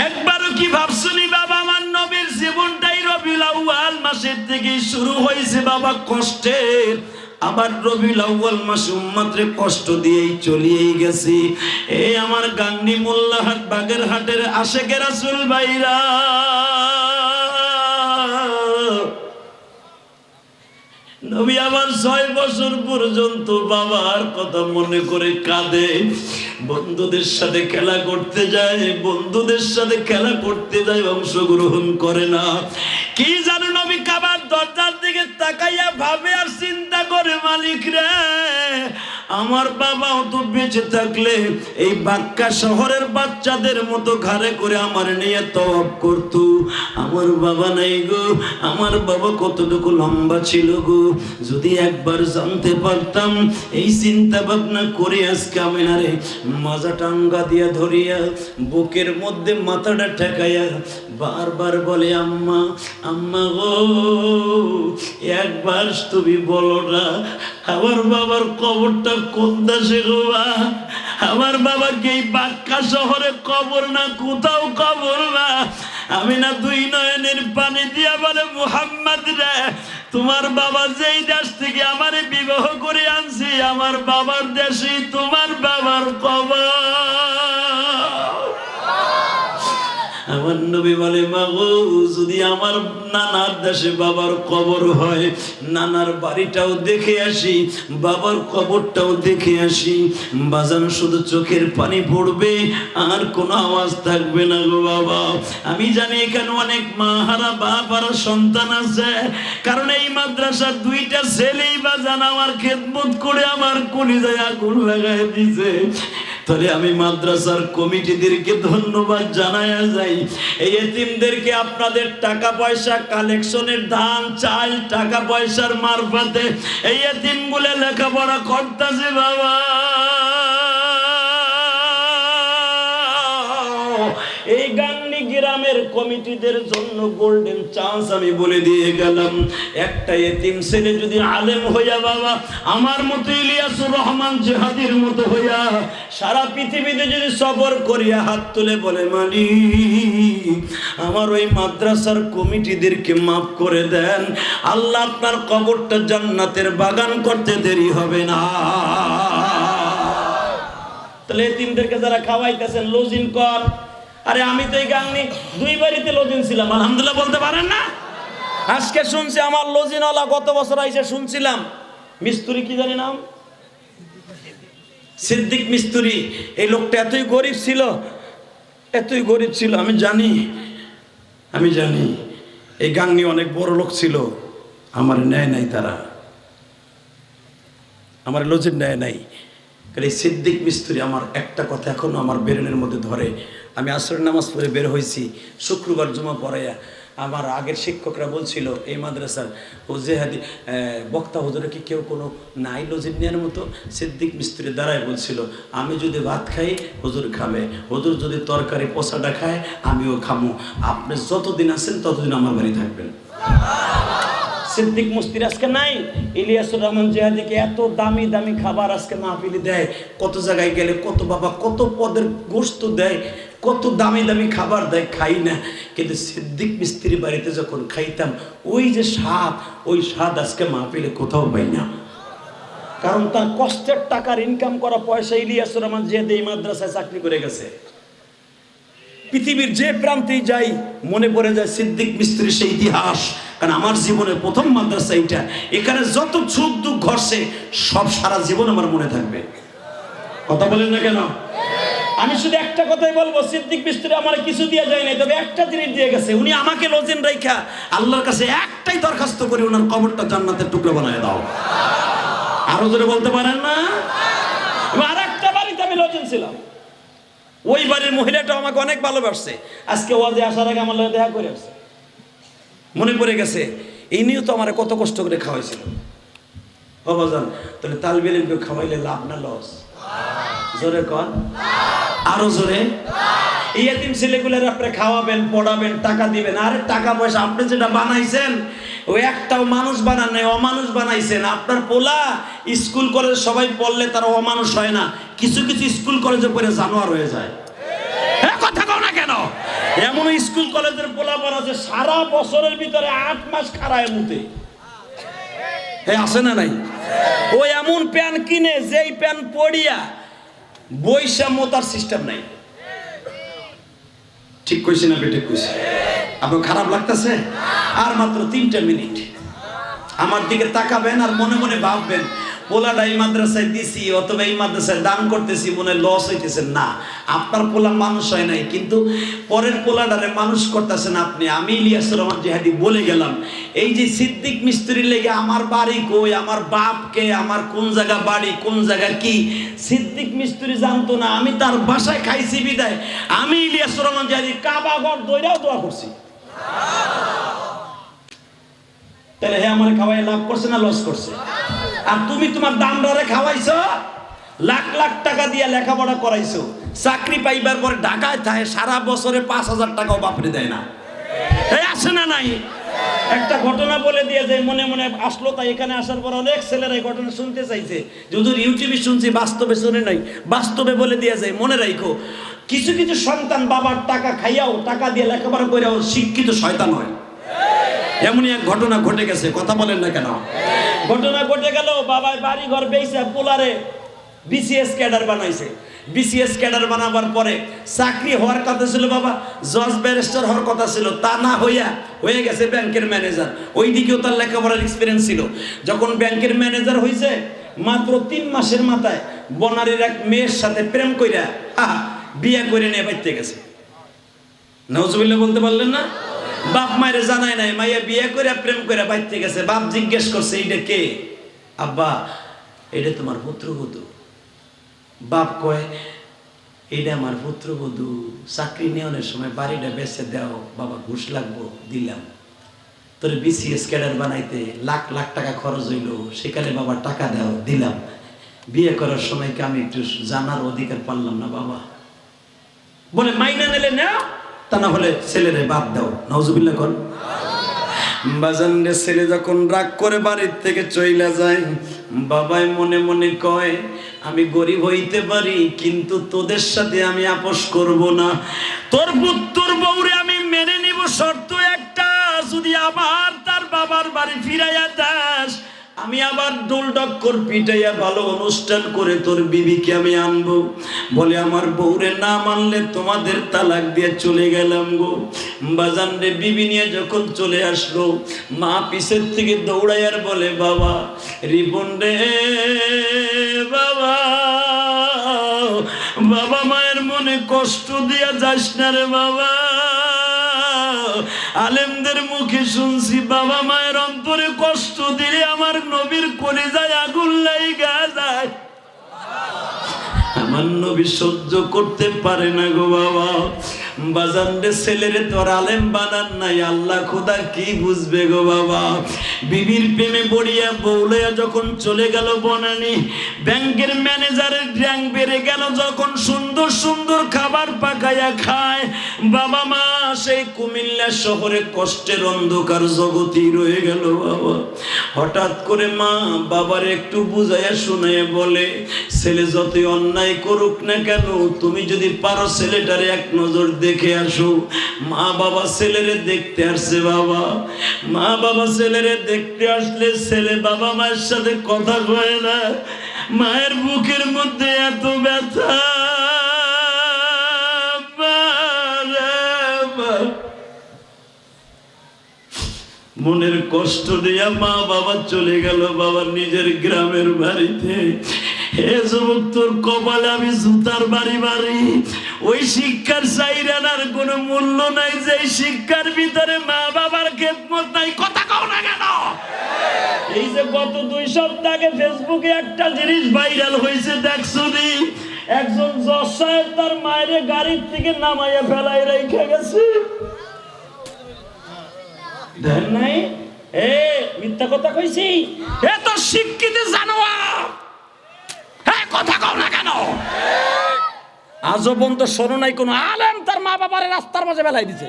একবারও কি ভাবছনি বাবা আমার নবীর জীবনটাই রবিউল আউয়াল মাসের থেকেই শুরু হয়েছে বাবা কষ্টের। আবার রবিউল আউয়াল মাসে উম্মতরে কষ্ট দিয়েই চলিয়েই গেছি। এই আমার গাংনী মোল্লাহাট বাগেরহাটের আশেকে রাসূল ভাইরা, নবী আমার 6 বছর পর্যন্ত বাবার কথা মনে করে কাঁদে। বন্ধুদের সাথে খেলা করতে যায়, বন্ধুদের সাথে খেলা করতে যায়, অংশগ্রহণ করে না। কি জানো, নবী কাবার দরজার দিকে তাকাইয়া ভাবে আর চিন্তা করে, মালিক রে, আমার বাবাও তো বেঁচে থাকলে এই বাক্কা শহরের বাচ্চাদের মতো ঘাড়ে করে আমার নিয়ে তওয়াব করত। আমার বাবা নাই গো, আমার বাবা কতটুকু লম্বা ছিল গো, যদি একবার জানতে পারতাম। এই চিন্তা ভাবনা করে আজকে আমি না রে মাজা টাঙ্গা দিয়া ধরিয়া বুকের মধ্যে মাথাটা ঠেকাইয়া বারবার বলে, আম্মা আম্মা গো, একবার তুমি বলো না আমার বাবার কবরটা কোন দেশে গো? আমার বাবাকে এই বাক্কা শহরে কবর না, কোথাও কবর না। আমি না 2 নয়নের পানি দিয়া বলে, মুহাম্মদ রে, তোমার বাবা যেই দেশ থেকে আমারে বিবাহ করে আনছি, আমার বাবার দেশেই তোমার বাবার কবর। আমার নবী বলে, মা গো, যদি আমার নানার দেশে বাবার কবর হয়, নানার বাড়িটাও দেখে আসি, বাবার কবরটাও দেখে আসি। বাজান শুধু চোখের পানি পড়বে, আর কোনো আওয়াজ থাকবে না গো বাবা। আমি জানি এখানে অনেক মা হারা বাপ হারা সন্তান আছে, কারণ এই মাদ্রাসার 2টা ছেলেই বাজান আমার খেদমত করে আমার কলিজায় আগুন লাগাই দিছে। তাহলে আমি মাদ্রাসার কমিটিদেরকে ধন্যবাদ জানায়া যাই। এই এতিমদেরকে আপনাদের টাকা পয়সা কালেকশনের ধান চাল টাকা পয়সার মারফতে এই এতিমগুলো লেখাপড়া করতেছে বাবা। এই গাংনী গ্রামের কমিটিদের জন্য গোল্ডেন চান্স আমি বলে দিয়ে গেলাম। একটা এতিম ছেলে যদি আলেম হইয়া বাবা আমার মতো ইলিয়াসুর রহমান জিহাদির মতো হইয়া সারা পৃথিবীতে যদি সফর করিয়া হাত তুলে বলে, মালিক আমার ওই মাদ্রাসার কমিটিদেরকে মাফ করে দেন, আল্লাহ আপনার কবরটা জান্নাতের বাগান করতে দেরি হবে না। তাহলে এতিমদেরকে যারা খাওয়াইতেছেন লজিন কর। আরে আমি তো এই গাংনী 2 বাড়িতে লজিন ছিলাম, আলহামদুলিল্লাহ বলতে পারেন না? আজকে শুনছি আমার লজিনওয়ালা গত বছর আইসে শুনছিলাম, মিস্ত্রি কি জানি নাম, সিদ্দিক মিস্ত্রি। এই লোকটা এতই গরিব ছিল, এতই গরিব ছিল, আমি জানি এই গাংনী অনেক বড় লোক ছিল, আমার নেয় নাই, তারা আমার লজিন নেয় নাই। এই সিদ্দিক মিস্ত্রি আমার একটা কথা এখনো আমার ব্রেনের মধ্যে ধরে। আমি আসরের নামাজ পড়ে বের হয়েছি, শুক্রবার জুমা পড়াইয়া আমার আগের শিক্ষকরা বলছিল এই মাদ্রাসার ও জেহাদি বক্তা হুজুরে কি কেউ কোনো নাই লজিন নেওয়ার মতো? সিদ্দিক মিস্ত্রি দাঁড়ায় বলছিল, আমি যদি ভাত খাই হুজুর খাবে, হুজুর যদি তরকারি পোসাটা খায় আমিও খামো, আপনি যতদিন আছেন ততদিন আমার বাড়ি থাকবেন। সিদ্দিক মিস্ত্রি আজকে নাই। ইলিয়াসুর রহমান জিহাদিকে এত দামি দামি খাবার আজকে মাহফিলে দেয়, কত জায়গায় গেলে কত বাবা কত পদের গোশত দেয়, কত দামি দামি খাবার দেয়, খাই না। কিন্তু সিদ্দিক মিস্ত্রি বাড়িতে যখন খাইতাম ওই যে স্বাদ, ওই স্বাদ আজকে মাহফিলে কোথাও পাই না। কারণ তার কষ্টের টাকার ইনকাম করা পয়সা ইলিয়াসুর রহমান জিহাদি এই মাদ্রাসায় চাকরি করে গেছে। পৃথিবীর যে প্রান্তেই যাই মনে পড়ে যায় সিদ্দিক মিস্ত্রির সেই ইতিহাস। কারণ আমার জীবনের প্রথম মাদ্রাসা এইটা, এখানে যত সুখ দুঃখ ঘটছে সব সারা জীবন আমার মনে থাকবে। কথা বলেন না কেন? আমি শুধু একটা কথাই বলবো, সিদ্দিক মিস্ত্রি আমার কিছু দিয়ে যায় নাই, তবে একটা জিনিস দিয়ে গেছে, উনি আমাকে লজিন রাইখা আল্লাহর কাছে একটাই দরখাস্ত করি, ওনার কবরটা জান্নাতের টুকরো বানায় দাও। আরো জোরে বলতে পারেন না? আর একটা বাড়িতে আমি লজিন ছিলাম, ওই বাড়ির মহিলাটা আমাকে অনেক ভালোবাসছে। আজকে ওয়াজে আসার আগে আমার দেখা করে আসছে, মনে পড়ে গেছে এই নিয়েও তো আমার কত কষ্ট করে খাওয়াইছিল। বাবা জান, তাহলে তালবে ইলমকে খাওয়াইলে লাভ না লস? জোরে কন, আরো জোরে। এই এতিম ছেলেগুলোর আপনি খাওয়াবেন, পড়াবেন, টাকা দিবেন। আরে টাকা পয়সা আপনি যেটা বানাইছেন ওই একটাও মানুষ বানান নাই, অমানুষ বানাইছেন। আপনার পোলা স্কুল কলেজ সবাই পড়লে তারা অমানুষ হয় না, কিছু কিছু স্কুল কলেজে পড়ে জানোয়ার হয়ে যায়। কথা কও না কেন? এমন স্কুল কলেজের পোলা বানাচ্ছে সারা বছরের ভিতরে 8 মাস খাড়ায় মুতে। আসে না নাই? ওই এমন প্যান কিনে যেই প্যান পড়িয়া বৈশা মোতার সিস্টেম নাই। ঠিক কইছি না বেটে কইছি? আপনার খারাপ লাগতেছে? আর মাত্র 3টা মিনিট আমার দিকে তাকাবেন আর মনে মনে ভাববেন পোলাটা এই মাদ্রাসায় দিছি অথবা এই মাদ্রাসায় দান করতেছি, মনে লস হইতেছে না। আপনার পোলা মানুষ হয় নাই, কিন্তু পরের পোলাটারে মানুষ করতেছেন আপনি। আমি ইলিয়াসুর রহমান জিহাদি বলে গেলাম, এই যে সিদ্দিক মিস্ত্রির লেগে আমার বাড়ি কই, আমার বাপকে, আমার কোন জায়গা বাড়ি, কোন জায়গা কি, সিদ্দিক মিস্ত্রি জানতো না। আমি তার বাসায় খাইছি বিদায় আমি ইলিয়াসুর রহমান জিহাদি কাবা ঘর দইরাও দোয়া করছি। তাহলে হে আমার খাওয়াই লাভ করছে না লস করছে? আর তুমি তোমার দামদারে খাওয়াইছো, লাখ লাখ টাকা দিয়ে লেখাপড়া করাইছো, চাকরি পাইবার পরে ঢাকায় থাকে, সারা বছরে 5,000 টাকাও বাপরে দেয় না। এই আসে না নাই? একটা ঘটনা বলে দিয়ে যায়, মনে মনে আসলো তাই এখানে আসার পর অনেক ছেলেরা এই ঘটনা শুনতে চাইছে। যদি ইউটিউবে শুনছি, বাস্তবে শুনে নাই, বাস্তবে বলে দিয়ে যায়। মনে রাখো, কিছু কিছু সন্তান বাবার টাকা খাইয়াও, টাকা দিয়ে লেখাপড়া করেও শিক্ষিত শয়তান হয়। এমনই এক ঘটনা ঘটে গেছে, কথা বলেন না কেন? ঘটনা ঘটে গেল, বাবাই বাড়ি ঘর বেইছে, পোলারে বিসিএস ক্যাডার বানাইছে। বিসিএস ক্যাডার বানাবার পরে চাকরি হওয়ার কথা ছিল, বাবা জজ ব্যারিস্টার হওয়ার কথা ছিল, তা না হয়ে গেছে ব্যাংকের ম্যানেজার। ওই দিকেও তার লেখাপড়ার এক্সপিরিয়েন্স ছিল। যখন ব্যাংকের ম্যানেজার হয়েছে, মাত্র 3 মাসের মাথায় বনারীর এক মেয়ের সাথে প্রেম কইরা বিয়ে করে নিয়ে বাইতে গেছে। নাউজুবিল্লাহ বলতে পারলেন না? বাপ মায়ের জানায় নাই, মাইয়া বিয়ে করে প্রেম করে বাইতে গেছে। বাপ জিজ্ঞেস করছে, এইটা কে? আব্বা, এটা তোমার পুত্রবধূ। বাপ কয়, এইটা আমার পুত্রবধূ, চাকরি নেওয়ার সময় বাড়িটা বেচে দাও বাবা, ঘুষ লাগবো, দিলাম। তোর বিসিএস ক্যাডার বানাইতে লাখ লাখ টাকা খরচ হইলো, সেখানে বাবা টাকা দাও, দিলাম। বিয়ে করার সময় কি আমি একটু জানার অধিকার পারলাম না বাবা? বলে মাইনা নিলে না, তা না হলে ছেলেরে বাদ দাও। নাউজুবিল্লাহ কোন বাজান রে, ছেলে যখন রাগ করে বাড়ির থেকে চইলা যায়, বাবাই মনে মনে কয়, আমি গরিব হইতে পারি কিন্তু তোদের সাথে আমি আপোষ করব না। তোর পুত্র বউরে আমি মেনে নিব, শর্ত একটা, যদি আবার তার বাবার বাড়ি ফিরাইয়া দাস, আমি আবার ডোল ডক্কর পিটাইয়া ভালো অনুষ্ঠান করে তোর বিবিকে আমি আনবো। বলে আমার বউরে না মানলে তোমাদের তালাক দিয়ে চলে গেলাম গো। বাজান রে, বিবি নিয়ে যখন চলে আসলো, মা পিছের থেকে দৌড়াইয়ার বলে, বাবা রিপন রে, বাবা বাবা মায়ের মনে কষ্ট দিয়া যাস না রে বাবা। আলেমদের মুখে শুনছি, বাবা মায়ের অন্তরে কষ্ট দিলে আমার নবীর কলিজায় আগুন লাইগা যায়। আমার নবী সহ্য করতে পারে না গো বাবা। বাজান রে, ছেলেরে তোর আলেম বানান নাই, আল্লাহ খোদা কি বুঝবে গো বাবা। বিবির প্রেমে পড়িয়া বউলাইয়া যখন চলে গেল বনানী, ব্যাংকের ম্যানেজারের র্যাঙ্ক বেড়ে গেল, যখন সুন্দর সুন্দর খাবার পাকাইয়া খায়, বাবা মা সেই কুমিল্লা শহরে কষ্টের অন্ধকার জগতেই রয়ে গেল বাবা। হঠাৎ করে মা বাবার একটু বুঝাইয়া শুনাইয়া বলে, ছেলে যতই অন্যায় করুক না কেন, তুমি যদি পারো ছেলেটারে এক নজর দেখে আসো। মা বাবা ছেলেরে দেখতে আসছে বাবা। মা বাবা ছেলেরে দেখতে আসলে ছেলে বাবা মায়ের সাথে কথা কয় না। মায়ের বুকের মধ্যে এত ব্যথা, মনের কষ্ট দিয়া মা বাবা চলে গেল বাবার নিজের গ্রামের বাড়িতে। হে যুবক, তোর কপালে আমি জুতার বাড়ি বাড়ি। ওই শিক্ষার চাইরানার কোনো মূল্য নাই, যে শিক্ষার ভিতরে মা বাবার খেদমত নাই। কথা কও না কেন? এই যে গত 2 সপ্তাহ আগে ফেসবুকে একটা জিনিস ভাইরাল হয়েছে, দেখছো নি? একজন জজ সাহেব তার মায়ের গাড়ির থেকে নামাইয়া ফেলাই রেখে গেছে। দেন নাই? মিথ্যা কথা কইছি? এত শিক্ষিত জানোয়ার, কথা কও না কেন? আজও পর্যন্ত শোনো নাই কোন আলেম তার মা বাবার রাস্তার মাঝে বেলাই দিছে।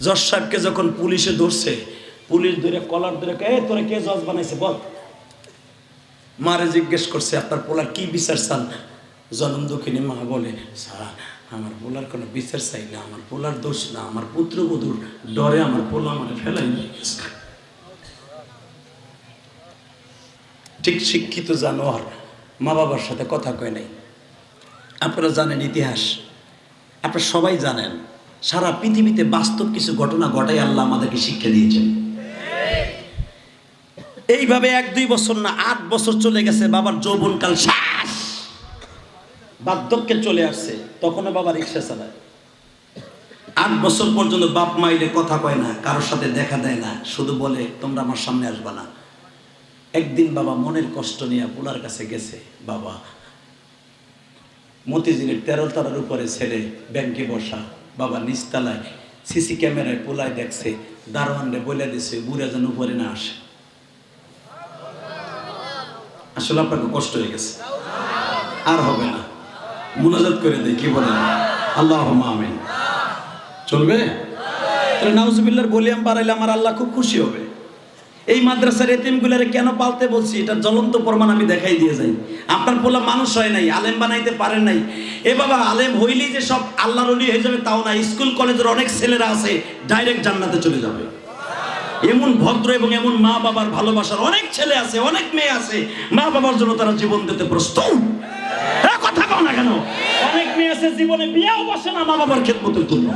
জজ সাহেবকে যখন পুলিশে ধরছে, পুলিশ ধরে কলার ধরে, তোরে কে জজ বানাইছে বল। মারে জিজ্ঞেস করছে, আপনার পোলার কি বিচার চান? জনম দুঃখিনী মা বলে, স্যার আমার পোলার কোনো বিচার চাই না, আমার পোলার দোষ না, আমার পুত্রবধূর ডরে আমার পোলা আমার ফেলাই নিয়ে গেছে। ঠিক শিক্ষিত জানোয়ার মা বাবার সাথে কথা কয় নাই। আপনারা জানেন ইতিহাস, আপনারা সবাই জানেন, সারা পৃথিবীতে বাস্তব কিছু ঘটনা ঘটাই আল্লাহ আমাদেরকে শিক্ষা দিয়েছেন। এইভাবে 1-2 বছর না 8 বছর চলে গেছে, বাবার যৌবনকাল শেষ, বার্ধক্যে চলে আসছে, তখনও বাবা রিক্সা চালায়। 8 বছর পর্যন্ত বাপ মাইলে কথা কয় না, কারোর সাথে দেখা দেয় না, শুধু বলে তোমরা আমার সামনে আসবা না। একদিন বাবা মনের কষ্ট নিয়ে পোলার কাছে গেছে। বাবা মতিঝিলের 13 তলার উপরে ছেলে ব্যাংকে বসা, বাবা নিচতলায় সিসি ক্যামেরায় পোলায় দেখছে, দারোয়ানরে বলে দিছে বুড়া যেন উপরে না আসে। আসলে আপনাকে কষ্ট হয়ে গেছে, আর হবে না, মুনাজাত করে দেয়, কি বলেন? আল্লাহুম্মা আমিন। চলবে? তাহলে নাউজুবিল্লাহর ভলিউম বাড়াইলে আমার আল্লাহ খুব খুশি হবে। এই মাদ্রাসার এতিমগুলারে কেন পালতে বলছি, এটা জ্বলন্ত প্রমাণ আমি দেখাই দিয়ে যাই। আপনার পোলা মানুষ হয় নাই, আলেম বানাইতে পারেন নাই। এ বাবা, আলেম হইলেই যে সব আল্লাহর ওলি হয়ে যাবে তাও না। স্কুল কলেজের অনেক ছেলেরা আছে ডাইরেক্ট জান্নাতে চলে যাবে। এমন ভদ্র এবং এমন মা বাবার ভালোবাসার অনেক ছেলে আছে, অনেক মেয়ে আছে, মা বাবার জন্য তারা জীবন দিতে প্রস্তুত। কথা কও না কেন? অনেক মেয়ে আছে জীবনে বিয়েও বসে না মা বাবার খেদমতের জন্য।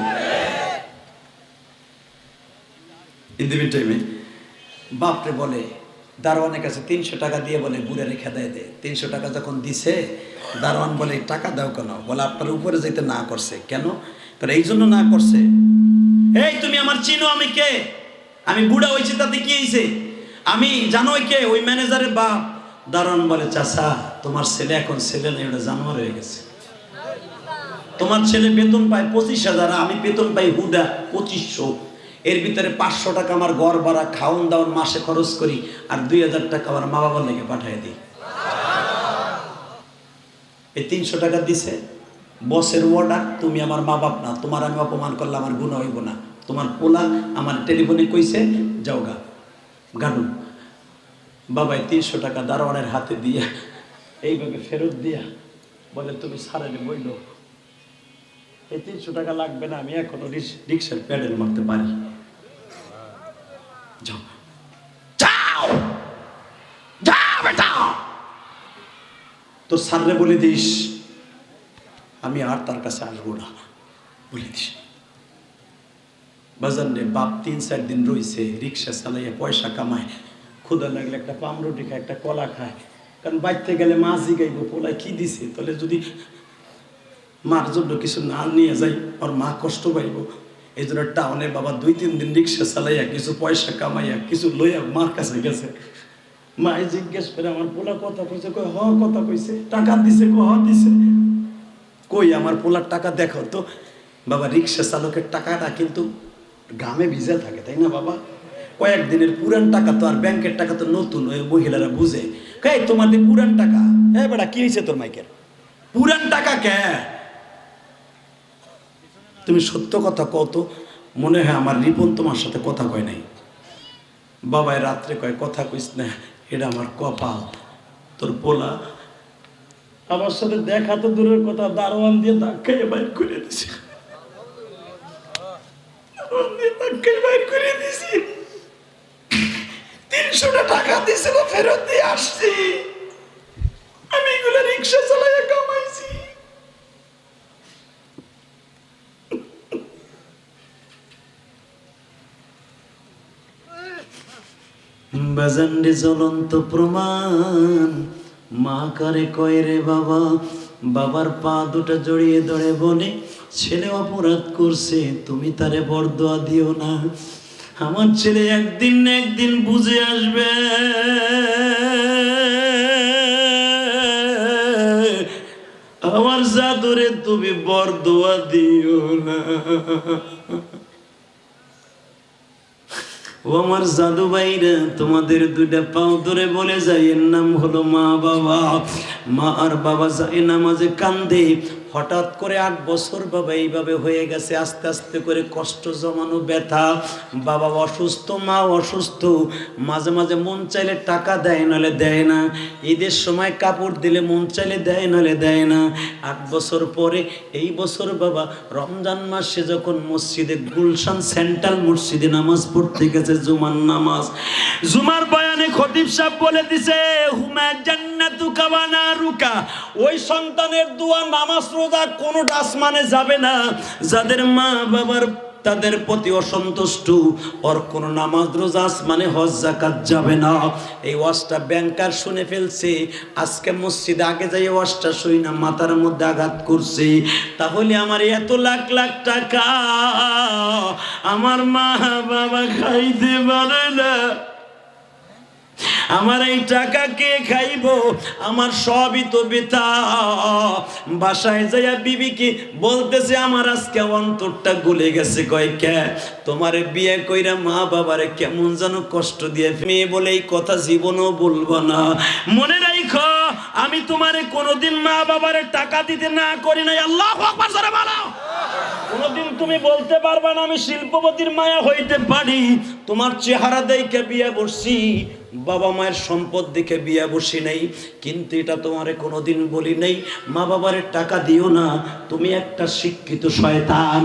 ইন দি মিন টাইমে বাপরে বলে দারোয়ানের কাছে 300 টাকা দিয়ে বলে বুড়ে রেখে দেয় দে। 300 টাকা যখন দিছে, দারোয়ান বলে টাকা দাও কেন? বলে আপনার উপরে যেতে না করছে। কেন? তাহলে এই জন্য না করছে, এই তুমি আমার চিনো, আমি কে? আমি বুড়া হয়েছি, তাতে কি হয়েছে? আমি জানো কে? ওই ম্যানেজারের বাপ। দারোয়ান বলে চাচা, তোমার ছেলে এখন ছেলে নেই, ওটা জানোয়ার হয়ে গেছে। তোমার ছেলে বেতন পায় 25,000, আমি বেতন পাই হুদা 2500। এর ভিতরে 500 টাকা আমার ঘর ভাড়া খাওন দাওন মাসে খরচ করি, আর 2000 টাকা আমার মা বাবার লেগে পাঠিয়ে দিই। এই 300 টাকা দিছে বসের অর্ডার, তুমি আমার মা বাপ না, তোমার আমি অপমান করলে আমার গুণ হইব না। তোমার পোলা আমার টেলিফোনে কইছে যাও গা গানু। বাবাই 300 টাকা দারোয়ানের হাতে দিয়া এইভাবে ফেরত দিয়া বলে তুমি সারালে বইল, এই 300 টাকা লাগবে না, আমি এখনো রিক্সার প্যাডেল মারতে পারি। যাও যাও যাও বেটা, তোর সাররে বলে দিস আমি আর তার কাছে আসবো না, বলে দিস। বাজার নে বাপ 3-4 দিন রয়েছে, রিক্সা চালাইয়া পয়সা কামায়, ক্ষুধা লাগলে একটা পামরুটি খায়, একটা কলা খায়। কারণ বাইতে গেলে মা জিগাইব পোলায় কি দিছে, তাহলে যদি মার জন্য কিছু না নিয়ে যাই আর মা কষ্ট পাইব। এই জন্য টাউনে বাবা 2-3 দিন রিক্সা চালাইয়া কিছু পয়সা কামাইয়া কিছু লইয়া মার কাছে গেছে। মায় জিজ্ঞেস করে আমার পোলা কথা কইছে, কই হ কথা কইছে। টাকা দিছে, হ দিছে। কই আমার পোলার টাকা দেখো তো। বাবা রিক্সা চালকের টাকাটা কিন্তু গামে ভিজা থাকে, তাই না বাবা? কয়েকদিনের পুরান টাকা তো আর ব্যাংকের টাকা তো নতুন, ওই মহিলারা বুঝে। কে তোমাদের পুরান টাকা? হ্যাঁ বেটা, কি হয়েছে তোর মাইকের? পুরান টাকা কে? তুমি সত্য কথা কত। মনে হয় আমার রিপন তোমার সাথে কথা কয় নাই। বাবাই রাত্রে কয় কথা কইস না, এটা আমার কপাল। তোর পোলা আমার সাথে দেখা তো দূরের কথা, দারোয়ান দিয়ে ধাক্কায় বাইর করে দিছে। বাইর করে দিছি। 300 টাকা দিছিল, ফেরত দিয়ে আসছি। আমি এগুলো রিক্সা চালাইয়া কামাইছি। বাজান্ডে জ্বলন্ত প্রমাণ, মা কারে কয় রে বাবা। বাবার পা দুটা জড়িয়ে ধরে বলে ছেলে অপরাধ করছে, তুমি তারে বরদোয়া দিও না। আমার ছেলে একদিন না একদিন বুঝে আসবে। আমার জাদুরে তুমি বরদোয়া দিও না। ও আমার জাদু ভাইরা, তোমাদের 2টা পাও ধরে বলে যায়, এর নাম হলো মা বাবা। মা আর বাবা যায় নামাজে কান্দে। হঠাৎ করে 8 বছর বাবা এইভাবে হয়ে গেছে, আস্তে আস্তে করে কষ্ট জমানো, ব্যথা। বাবা অসুস্থ, মা অসুস্থ, মাঝে মাঝে মন চাইলে টাকা দেয়, নাহলে দেয় না। ঈদের সময় কাপড় দিলে মন চাইলে দেয়, নাহলে দেয় না। 8 বছর পরে এই বছর বাবা রমজান মাসে যখন মসজিদে গুলশান সেন্ট্রাল মসজিদে নামাজ পড়তে গেছে, জুমার নামাজ, জুমার বয়ানে খতিব সাহেব বলে দিছে, হুমা জান্নাতুকা ওয়া নারুকা, ওই সন্তানের দোয়া, নামাজ, রোজা কোনোটা আসমানে যাবে না। যাদের মা বাবার তাদের প্রতি অসন্তুষ্ট, ওর কোনো নামাজ, রোজা, আসমানে, হজ, যাকাত যাবে না। এই ওয়াজটা ব্যাংকার শুনে ফেলছে, আজকে মসজিদে আগে যাই ওয়াজটা শুই না, মাথার মধ্যে আঘাত করছে। তাহলে আমার এত লাখ লাখ টাকা আমার মা বাবা খাইতে পারে না, আমার এই টাকা কে খাইব? আমার সবই তো বেতা। বাসায় যাইয়া বিবিকে বলতেছে, আমার আজকে অন্তরটা গলে গেছে। কয় কে? তোমারে বিয়ে কইরা মা বাবারে কেমন যেন কষ্ট দিয়ে, মেয়ে বলে এই কথা জীবনও বলবো না। মনে রাখো, আমি তোমারে কোনোদিন মা বাবারে টাকা দিতে না করি নাই। আল্লাহু আকবার জোরে বলো। কোনোদিন তুমি বলতে পারবা না আমি শিল্পপতির মায়া হইতে পারি। তোমার চেহারা দেখে বিয়ে বসছি, বাবা মায়ের সম্পদ দেখে বিয়ে বসি নাই। কিন্তু এটা তোমারে কোনোদিন বলি নাই মা বাবারে টাকা দিও না, তুমি একটা শিক্ষিত শয়তান।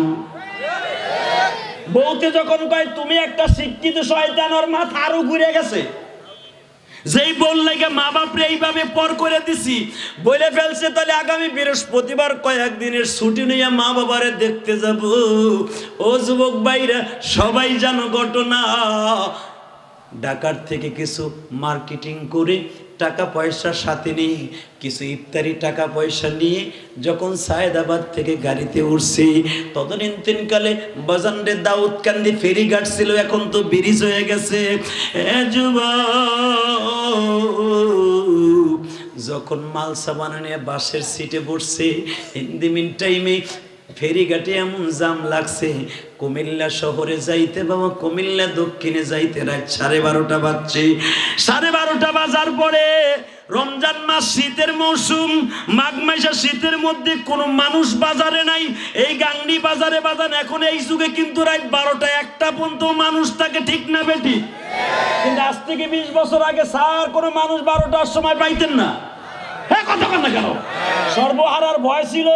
বউতে যখন কয় তুমি একটা শিক্ষিত শয়তান, ওর মাথা আরো ঘুরে গেছে। যেই বললে মা বাপরে এইভাবে পর করে দিছি বলে ফেলছে, তাহলে আগামী বৃহস্পতিবার কয়েকদিনের ছুটি নিয়ে মা বাবারে দেখতে যাব। ও যুবক ভাইরা, সবাই জানো ঘটনা। ঢাকার থেকে কিছু মার্কেটিং করে টাকা পয়সা সাথে নিয়ে, কিছু ইফতারি টাকা পয়সা নিয়ে যখন সায়েদাবাদ থেকে গাড়িতে উঠছি, তদনীন্তনকালে বাজানরে দাউদকান্দি ফেরিঘাট ছিল, এখন তো ব্রিজ হয়ে গেছে। যখন মাল সামান নিয়ে বাসের সিটে বসছে, ইন দি মিন টাইমে ফেরিঘাটে এমন জাম লাগছে, কুমিল্লা শহরে যাইতে বাবা, কুমিল্লা দক্ষিণে যাইতে রাত 12:30 বাজছে। 12:30 বাজার পরে রমজান মাস, শীতের মৌসুম, মাঘ মাসে শীতের মধ্যে কোনো মানুষ বাজারে নাই। এই গাংনি বাজারে বাজান এখন এই যুগে কিন্তু রাত 12টা-1টা পর্যন্ত মানুষ থাকে, ঠিক না বেটি? কিন্তু আজ থেকে 20 বছর আগে স্যার কোনো মানুষ 12টার সময় পাইতেন না। হ্যাঁ, কথা বল না কেন? সর্বহারার ভয় ছিল,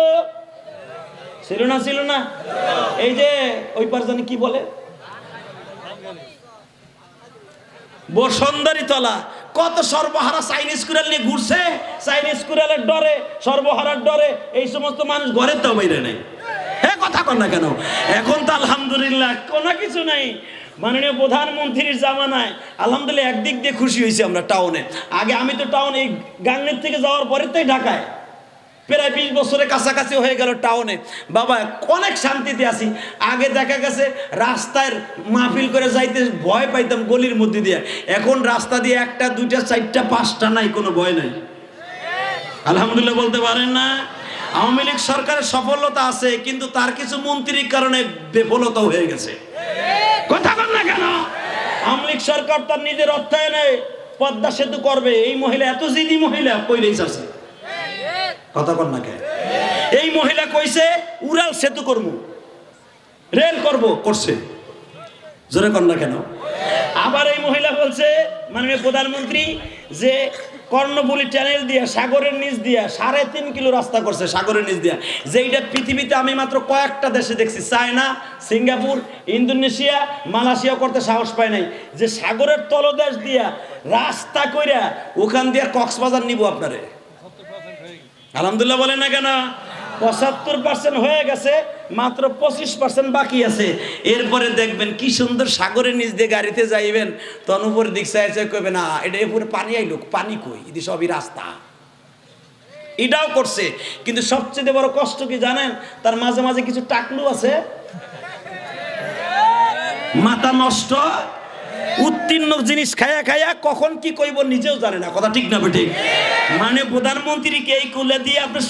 ছিল না? ছিল না? এই যে ওই পার জানি কি বলে, বসুন্ধরী তলা, কত সর্বহারা চাইনিজ কুড়াল নিয়ে ঘুরছে। চাইনিজ কুড়ালের ডরে, সর্বহারার ডরে এই সমস্ত মানুষ ঘরের তো বাইরে নেই। হ্যাঁ, কথা কর না কেন? এখন তো আলহামদুলিল্লাহ কোনো কিছু নাই। মাননীয় প্রধানমন্ত্রীর জামানায় আলহামদুলিল্লাহ একদিক দিয়ে খুশি হয়েছি আমরা টাউনে। আগে আমি তো টাউন এই গাংনের থেকে যাওয়ার পরে তাই ঢাকায় প্রায় 20 বছরের কাছাকাছি হয়ে গেল টাউনে। বাবা অনেক শান্তিতে আছি। আগে দেখা গেছে রাস্তায় মাহফিল করে যাইতে ভয় পাইতাম গলির মধ্যে দিয়ে, এখন রাস্তা দিয়ে 1টা 2টা 4টা 5টা নাই, কোনো ভয় নাই। আলহামদুলিল্লাহ বলতে পারেন না? আওয়ামী লীগ সরকারের সফলতা আছে, কিন্তু তার কিছু মন্ত্রীর কারণে বিফলতা হয়ে গেছে। কথা বল না কেন? আওয়ামী লীগ সরকার তার নিজের অর্থায়নে পদ্মা সেতু করবে, এই মহিলা এত জিদি মহিলা কইরেই আছে। কথা কর না কেন? এই মহিলা কইছে উড়াল সেতু করব, রেল করব, করছে। জোরে কর না কেন? আবার এই মহিলা বলছে মাননীয় প্রধানমন্ত্রী যে কর্ণফুলী চ্যানেল দিয়ে সাগরের নিচ দিয়া 3.5 কিলো রাস্তা করছে, সাগরের নিচ দিয়া, যেইটা পৃথিবীতে আমি মাত্র কয়েকটা দেশে দেখছি, চায়না, সিঙ্গাপুর, ইন্দোনেশিয়া, মালয়েশিয়া করতে সাহস পায় নাই, যে সাগরের তলদেশ দিয়া রাস্তা কইরা ওখান দিয়ে কক্সবাজার নিব আপনারে। আলহামদুলিল্লাহ বলেন না কেন? 75% হয়ে গেছে, মাত্র 25% বাকি আছে। এরপরে দেখবেন কি সুন্দর সাগরের নিচ দিয়ে গাড়িতে যাইবেন, তখন উপরে দিক চাইছে কইবে না এটা উপরে পানি আইলো, পানি কই, এটি সবই রাস্তা। এটাও করছে, কিন্তু সবচেয়ে বড় কষ্ট কি জানেন? তার মাঝে মাঝে কিছু টাকলু আছে মাথা নষ্ট, উত্তীর্ণ জিনিস খায়া খায়া কখন কি কইব নিজেও জানে না। কথা ঠিক না বেঠিক? মানে প্রধানমন্ত্রীকে এই কুলে দিয়ে আপনি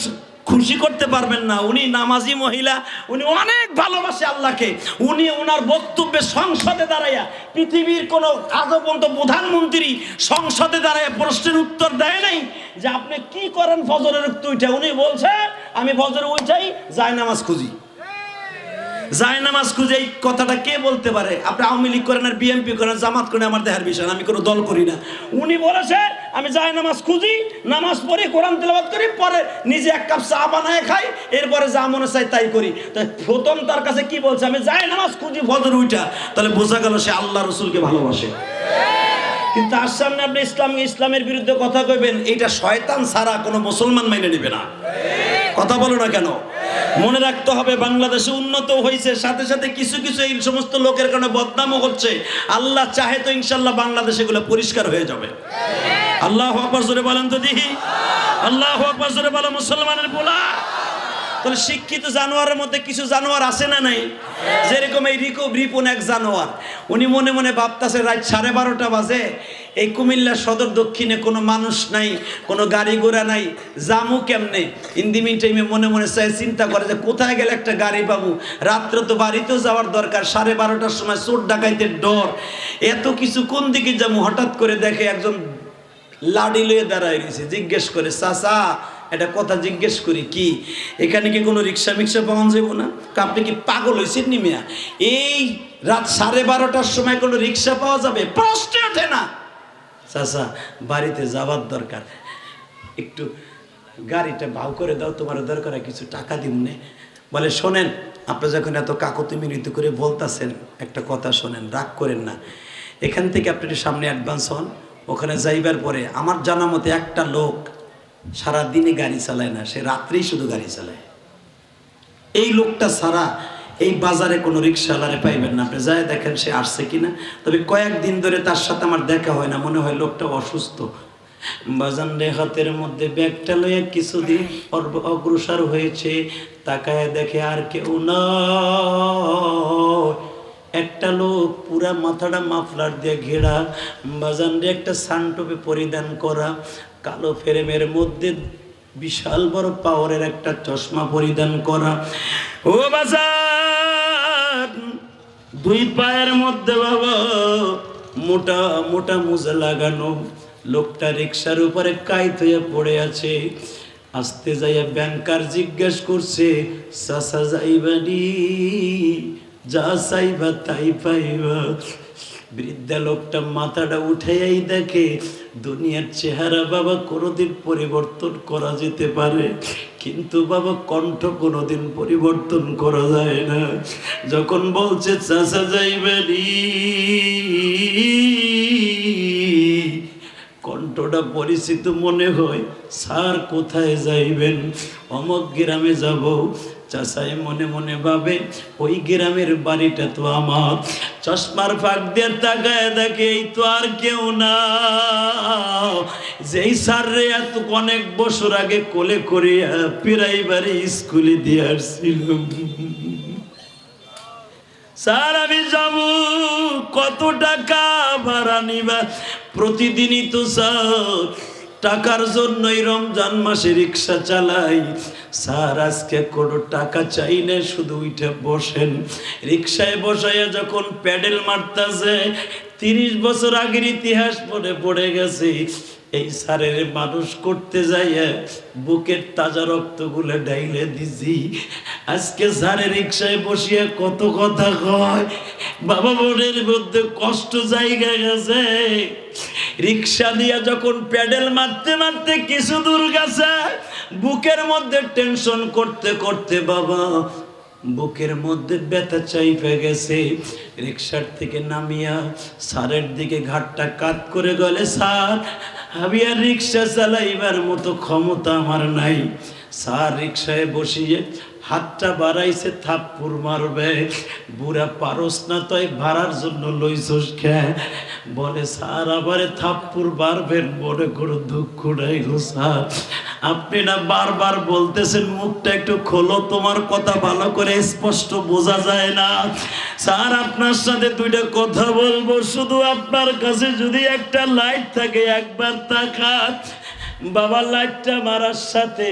খুশি করতে পারবেন না। উনি নামাজি মহিলা, উনি অনেক ভালোবাসে আল্লাহকে। উনি ওনার বক্তব্যে সংসদে দাঁড়াইয়া, পৃথিবীর কোনো আজও পর্যন্ত প্রধানমন্ত্রী সংসদে দাঁড়াইয়া প্রশ্নের উত্তর দেয় নাই যে আপনি কি করেন ফজরের উঠে। উনি বলছে আমি ফজরে উঠাই যায় নামাজ খুঁজি, যায় নামাজ খুঁজে। এই কথাটা কে বলতে পারে? আপনি আওয়ামী লীগ করেন আর বিএনপি করেন, জামাত করেন, আমার দেহের বিষয়, আমি কোনো দল করি না। উনি বলেছে আমি যায় নামাজ খুঁজি, নামাজ পড়ি, কোরআন তেলাওয়াত করি, পরে নিজে এক কাপ চা বানায় খাই, এরপরে যা মনে চাই তাই করি। তাই প্রথম তার কাছে কি বলছে? আমি যায় নামাজ খুঁজি ফজর উঠা। তাহলে বোঝা গেল সে আল্লাহ রসুলকে ভালোবাসে। কিন্তু তার সামনে আপনি ইসলামের বিরুদ্ধে কথা কইবেন, এটা শয়তান ছাড়া কোনো মুসলমান মেনে নেবে না। কথা বলো না কেন? মনে রাখতে হবে বাংলাদেশে উন্নত হয়েছে, সাথে সাথে কিছু কিছু এই সমস্ত লোকের কারণে বদনামও হচ্ছে। আল্লাহ চাহে তো ইনশাল্লাহ বাংলাদেশে এগুলো পরিষ্কার হয়ে যাবে। আল্লাহু আকবার জোরে বলেন তো দেখি, আল্লাহু আকবার জোরে বলো মুসলমানের পোলা। তাহলে শিক্ষিত জানোয়ারের মধ্যে কিছু জানোয়ার আছে না নাই? যেরকম এই রিপন এক জানোয়ার। উনি মনে মনে ভাবতেছে রাত 12:30 বাজে, এই কুমিল্লা সদর দক্ষিণে কোনো মানুষ নাই, কোনো গাড়ি ঘোড়া নাই, জামু কেমনে? ইন্দিমিন টাইমে মনে মনে চিন্তা করে যে কোথায় গেলে একটা গাড়ি পাবো। রাত্রে তো বাড়িতেও যাওয়ার দরকার, 12:30টার সময় চোর ডাকাইতের ডর, এত কিছু কোন দিকে যাবো? হঠাৎ করে দেখে একজন লাডি লয়ে দাঁড়ায় রয়েছে। জিজ্ঞেস করে চাচা এটা কথা জিজ্ঞেস করি কি এখানে কি কোনো রিক্সা মিক্সা পাওয়া যাবো না? আপনি কি পাগল হয়েছেন নি মিয়া? এই রাত 12:30টার সময় কোনো রিক্সা পাওয়া যাবে? প্রশ্ন ওঠে না। চাচা বাড়িতে যাওয়ার দরকার, একটু গাড়িটা ভাও করে দাও, তোমার দরকার কিছু টাকা দিমনে। বলে শোনেন, আপনি যখন এত কাকুতি মিনতি করে বলতেছেন, একটা কথা শোনেন, রাগ করেন না। এখান থেকে আপনি সামনে অ্যাডভান্স হন, ওখানে যাইবার পরে আমার জানা মতে একটা লোক সারাদিনে গাড়ি চালায় না, সে রাত্রেই শুধু গাড়ি চালায়। এই লোকটা ছাড়া এই বাজারে কোনো রিক্সাওয়ালারে পাইবেন না। আপনি যাই দেখেন সে আসছে কিনা। তবে কয়েকদিন ধরে তার সাথে আমার দেখা হয় না, মনে হয় লোকটা অসুস্থ। বাজান রে হাতের মধ্যে ব্যাগটা লয়ে কিছুদিন অগ্রসর হয়েছে, তাকায় দেখে আর কেউ না, একটা লোক পুরা মাথাটা মাফলার দিয়ে ঘেরা, বাজান রে একটা সানটুপি পরিধান করা, কালো ফ্রেমের মধ্যে বিশাল বড় পাওয়ারের একটা চশমা পরিধান করা। ও বাজার, দুই পায়ের মধ্যে বাবা মোটা মোটা মোজা লাগানো। লোকটা রিক্সার উপরে কাইত হয়ে পড়ে আছে। আস্তে যাইয়া ব্যাংকার জিজ্ঞেস করছে, চাচা যাইবানি? যা চাইবা তাই পাইবা। বৃদ্ধা লোকটা মাথাটা উঠাই দেখে দুনিয়ার চেহারা বাবা কোনোদিন পরিবর্তন করা যেতে পারে, কিন্তু বাবা কণ্ঠ কোনোদিন পরিবর্তন করা যায় না। যখন বলছে চাচা যাইবানি, কণ্ঠটা পরিচিত মনে হয়। স্যার কোথায় যাইবেন? অমক গ্রামে যাব। চাচাই মনে মনে ভাবে ওই গ্রামের বাড়িটা তো আমার। চশমার ফাঁক দিয়ে তাকায় দেখে এই তো আর কেউ না, যেই স্যার রে এত অনেক বছর আগে কোলে করে প্রাইমারি স্কুলে দিয়ে আসছিলাম। স্যার আমি যাব, কত টাকা ভাড়া নিবা? প্রতিদিনই তো স্যার টাকার জন্যই রমজান মাসে রিক্সা চালাই। স্যার আজকে কোনো টাকা চাই না, শুধু উঠে বসেন। রিক্সায় বসাইয়া যখন প্যাডেল মারতেছে, 30 বছর আগের ইতিহাস মনে পড়ে গেছে। এই স্যারের মানুষ করতে যাইয়া বুকের তাজা রক্তগুলো ডাইলে দিছি। আজকে স্যারের রিক্সায় বসিয়া কত কথা কয়, বাবা মনের মধ্যে কষ্ট জায়গা গেছে। রিক্সা দিয়া যখন প্যাডেল মারতে মারতে কিছু দূর গেছে, বুকের মধ্যে টেনশন করতে করতে বাবা বুকের মধ্যে ব্যথা চাইপে গেছে। রিক্সার থেকে নামিয়া স্যারের দিকে ঘাটটা কাত করে গেলে, স্যার আমি আর রিক্সা চালাইবার মতো ক্ষমতা আমার নাই। স্যার রিক্সায় বসিয়ে হাতটা বাড়াইছে, থাপ্পুর মারবে। বুড়া পারস না তাই ভাড়ার জন্য লইছস খেয়ে। বলে স্যার আবারে থাপ্পুর বাড়বেন, মনে করো দুঃখ নাই গো স্যার। আপনি না বারবার বলতেছেন মুখটা একটু খোলো, তোমার কথা ভালো করে স্পষ্ট বোঝা যায় না। স্যার আপনার সাথে দুইটা কথা বলবো, শুধু আপনার কাছে যদি একটা লাইট থাকে একবার তাকান। বাবা লাইটটা মারার সাথে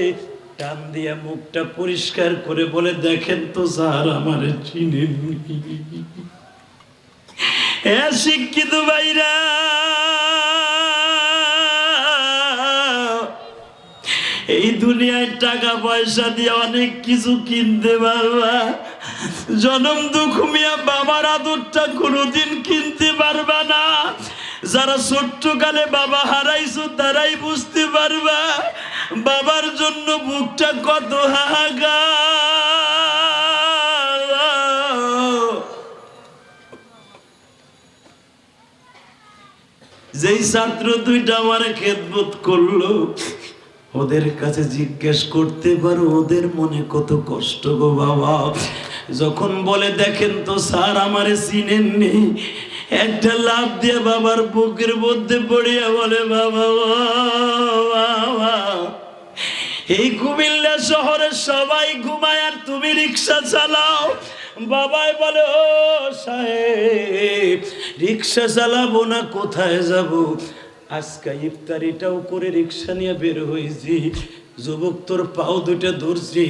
টান দিয়া মুখটা পরিষ্কার করে বলে, দেখেন তো স্যার আমারে চিনেন? এ শিক্ষিত ভাইরা, এই দুনিয়ায় টাকা পয়সা দিয়ে অনেক কিছু কিনতে পারবা, জনম দুঃখ মিয়া বাবার আদরটা কোনোদিন কিনতে পারবা না। যারা ছোট্টকালে বাবা হারাইছো তারাই বুঝতে পারবা বাবার জন্য বুকটা কত হাহাকার। যেই ছাত্র দুইটা আমার খেদমত করলো, ওদের কাছে জিজ্ঞেস করতে পারো ওদের মনে কত কষ্ট গো বাবা। যখন বলে দেখেন তো স্যার আমারে চিনেন নেই, একটা লাভ দিয়ে বাবার বুকের মধ্যে পড়িয়া বলে, বাবা বাবা, এই কুমিল্লা শহরে সবাই ঘুমায় আর তুমি রিক্সা চালাও। বাবাই বলে, ও সাহেব, রিক্সা চালাবো না, কোথায় যাব? আজকে ইফতারিটাও করে রিক্সা নিয়ে বের হয়েছি। যুবক, তোর পাও দুটা ধরছি,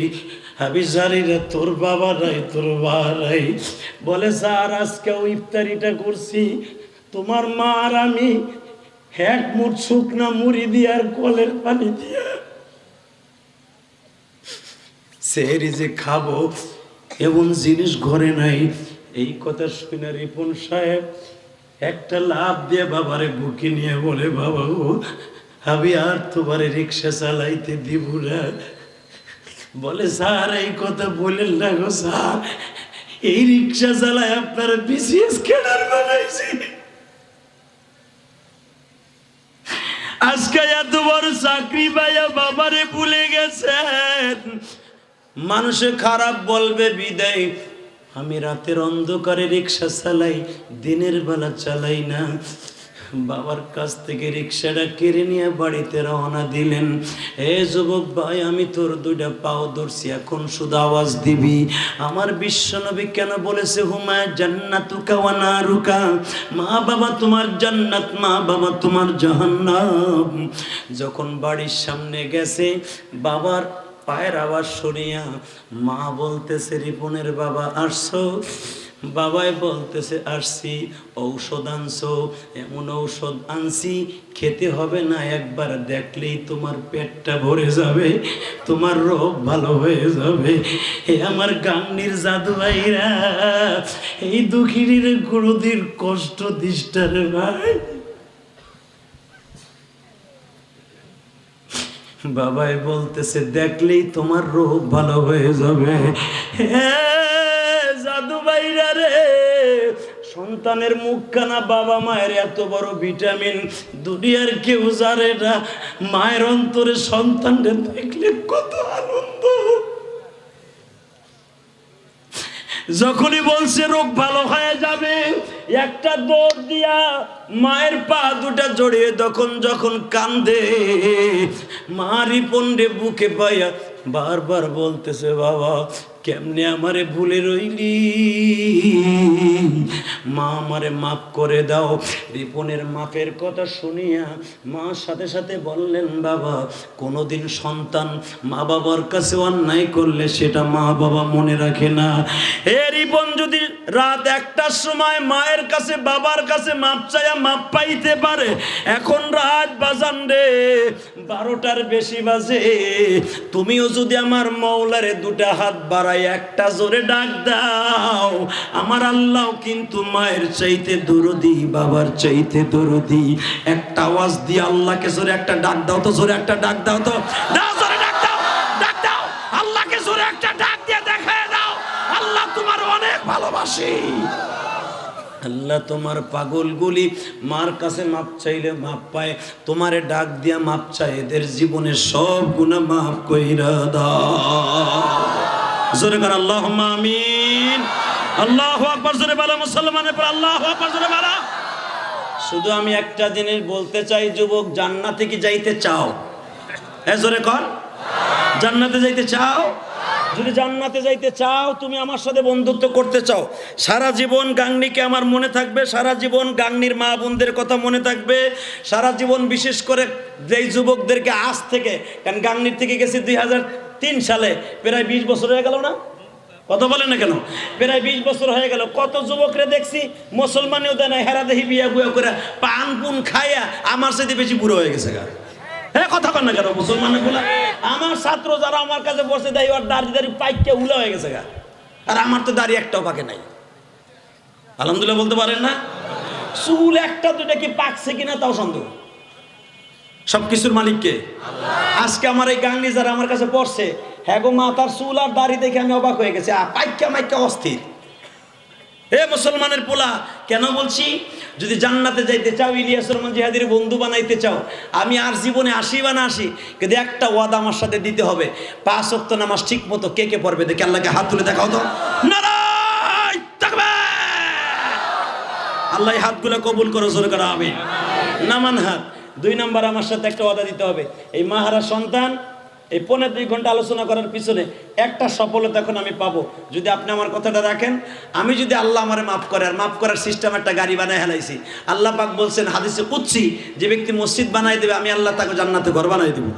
আমি জানি না তোর বাবা নাই তোর মা নাই। বলে, স্যার আজকেও ইফতারিটা করছি, তোমার মা আর আমি এক মুঠ শুকনা মুড়ি দিয়ে আর কলের পানি দিয়া সেহরি যে খাবো এমন জিনিস ঘরে নাই। এই কথা শুনে রিপন সাহেব একটা লাভ দিয়ে বাবারে বুকে নিয়ে বলে, বাবা গো, আমি আর তোমারে রিক্সা চালাইতে দিব না। বলে, স্যার এই কথা বলেন না গো স্যার, এই রিক্সা চালায় আপনার বিসিএস ক্যাডার বানাইছি। আজকে এত বড় চাকরি পাইয়া বাবারে ভুলে গেছেন। মানুষে খারাপ বলবে বিদায়, আমি রাতের অন্ধকারে রিক্সা চালাই, দিনের বেলা চালাই না। বাবার কাছ থেকে রিক্সাটা কেড়ে নিয়ে বাড়িতে রওনা দিলেন। এ যুবক ভাই, আমি তোর দুইটা পাও ধরছি, এখন শুধু আওয়াজ দিবি। আমার বিশ্বনবী কেন বলেছে, হুমা জান্নাতুকা ওয়া নারুকা, মা বাবা তোমার জান্নাত, মা বাবা তোমার জাহান্নাম। যখন বাড়ির সামনে গেছে, বাবার পায়ের আওয়াজ শুনিয়া মা বলতেছে, রিপনের বাবা আসছো? বাবাই বলতেছে, আসছি। ঔষধ আনছো? এমন ঔষধ আনছি খেতে হবে না, একবার দেখলেই তোমার পেটটা ভরে যাবে, তোমার রোগ ভালো হয়ে যাবে। এ আমার গাংনির জাদু ভাইরা, এই দুঃখিনীর গুরুদির কষ্ট দিষ্টারে ভাই। বাবাই বলতেছে, দেখলেই তোমার রোগ ভালো হয়ে যাবে। জাদু ভাইরা রে, সন্তানের মুখখানা, বাবা মায়ের এত বড় ভিটামিন দুনিয়ার কেউ জানে না। মায়ের অন্তরে সন্তানদের দেখলে কত আনন্দ। যখনই বলছে রোগ ভালো হয়ে যাবে, একটা দৌড় দিয়া মায়ের পা দুটা জড়িয়ে যখন কান্দে, মা রিপনরে বুকে পাইয়া বারবার বলতেছে, বাবা কেমনে আমারে ভুলে রইলি, মা আমারে মাফ করে দাও। রিপনের মাপের কথা শুনিয়া মা সাথে সাথে বললেন, বাবা কোনোদিন সন্তান মা বাবার কাছে অন্যায় করলে সেটা মা বাবা মনে রাখে না। এ রিপন যদি রাত 1টার সময় মায়ের কাছে বাবার কাছে মাপ চাইয়া মাপ পাইতে পারে, এখন রাত বাজান রে 12টার বেশি বাজে, তুমিও যদি আমার মওলারে দুটা হাত বাড়াই একটা জোরে ডাক দাও, আমার আল্লাহ কিন্তু মায়ের চাইতে দরদি, বাবার চাইতে দরদি। একটা আওয়াজ দিয়ে আল্লাহকে জোরে একটা ডাক দাও তো, জোরে একটা ডাক দাও তো, দাও জোরে ডাক দাও, ডাক দাও, আল্লাহকে জোরে একটা ডাক দিয়ে দেখায় দাও, আল্লাহ তোমার অনেক ভালোবাসি। আল্লাহ তোমার পাগলগুলি মার কাছে মাপ চাইলে মাপ পায়, তোমারে ডাক দিয়া মাপ চায়, এদের জীবনের সব গুনাহ মাফ কইরা দাও। জোরে কর আল্লাহুম্মা আমিন। আল্লাহু আকবার। জোরে বলো মুসলমানের পর আল্লাহু আকবার জোরে বলো। শুধু আমি একটা জিনিস বলতে চাই, যুবক, জান্নাতে কি যাইতে চাও? জোরে কর, জান্নাতে যাইতে চাও? যদি জান্নাতে যাইতে চাও, তুমি আমার সাথে বন্ধুত্ব করতে চাও, সারা জীবন গাংনীকে আমার মনে থাকবে, সারা জীবন গাংনীর মা বোনদের কথা মনে থাকবে, সারা জীবন বিশেষ করে যেই যুবকদেরকে আজ থেকে, কারণ গাংনীর থেকে গেছি 2003 সালে, প্রায় 20 বছর হয়ে গেল না? কথা বলেন না কেন? প্রায় 20 বছর হয়ে গেল। কত যুবকরে দেখছি মুসলমানেও দেয় না, হেরা দেখি বিয়া বুয়া করে পান পুন খাইয়া আমার সাথে বেশি বুড়ো হয়ে গেছে গা। হ্যাঁ, কথা কন না কেন? মুসলমানের গুলা, আমার ছাত্র যারা আমার কাছে বসে দেয়, ওর দাড়ি পাইকে উলা হয়ে গেছে গা, আর আমার তো দাড়ি একটাও পাকে নাই। আলহামদুলিল্লাহ বলতে পারেন না? চুল একটা দুটা কি পাকছে কিনা তাও সন্দেহ। সবকিছুর মালিককে আজকে আমার এই গাংনি যারা আমার কাছে পড়ছে, হ্যাঁ গো, মাথার চুল আর দাড়ি দেখে আমি অবাক হয়ে গেছি, পাইকা মাইকা অস্থির। হে মুসলমানের পোলা, কেন বলছি? যদি জান্নাতে যাইতে চাও, ইলিয়াস রহমান জিহাদির বন্ধু বানাইতে চাও, আমি আর জীবনে আসি বা না আসি, কিন্তু একটা ওয়াদা আমার সাথে দিতে হবে, 5 ওয়াক্ত নামাজ ঠিক মতো কে কে পড়বে দেখে আল্লাহকে হাত তুলে দেখাও তো। নারায়ে তাকবীর! আল্লাহ হাতগুলো কবুল করো, জোরে করো আমিন। নামান হাত। 2 নাম্বার, আমার সাথে একটা ওয়াদা দিতে হবে, এই মাহারা সন্তান, এই 1.5-2 ঘন্টা আলোচনা করার পিছনে একটা সফলতা এখন আমি পাবো যদি আপনি আমার কথাটা রাখেন। আমি যদি আল্লাহ আমারে মাফ করে, আর মাফ করার সিস্টেম একটা গাড়ি বানায় হেলাইছি। আল্লাহ পাক বলছেন হাদিসে কুদসি, যে ব্যক্তি মসজিদ বানাই দেবে, আমি আল্লাহ তাকে জান্নাতে ঘর বানাই দেবো।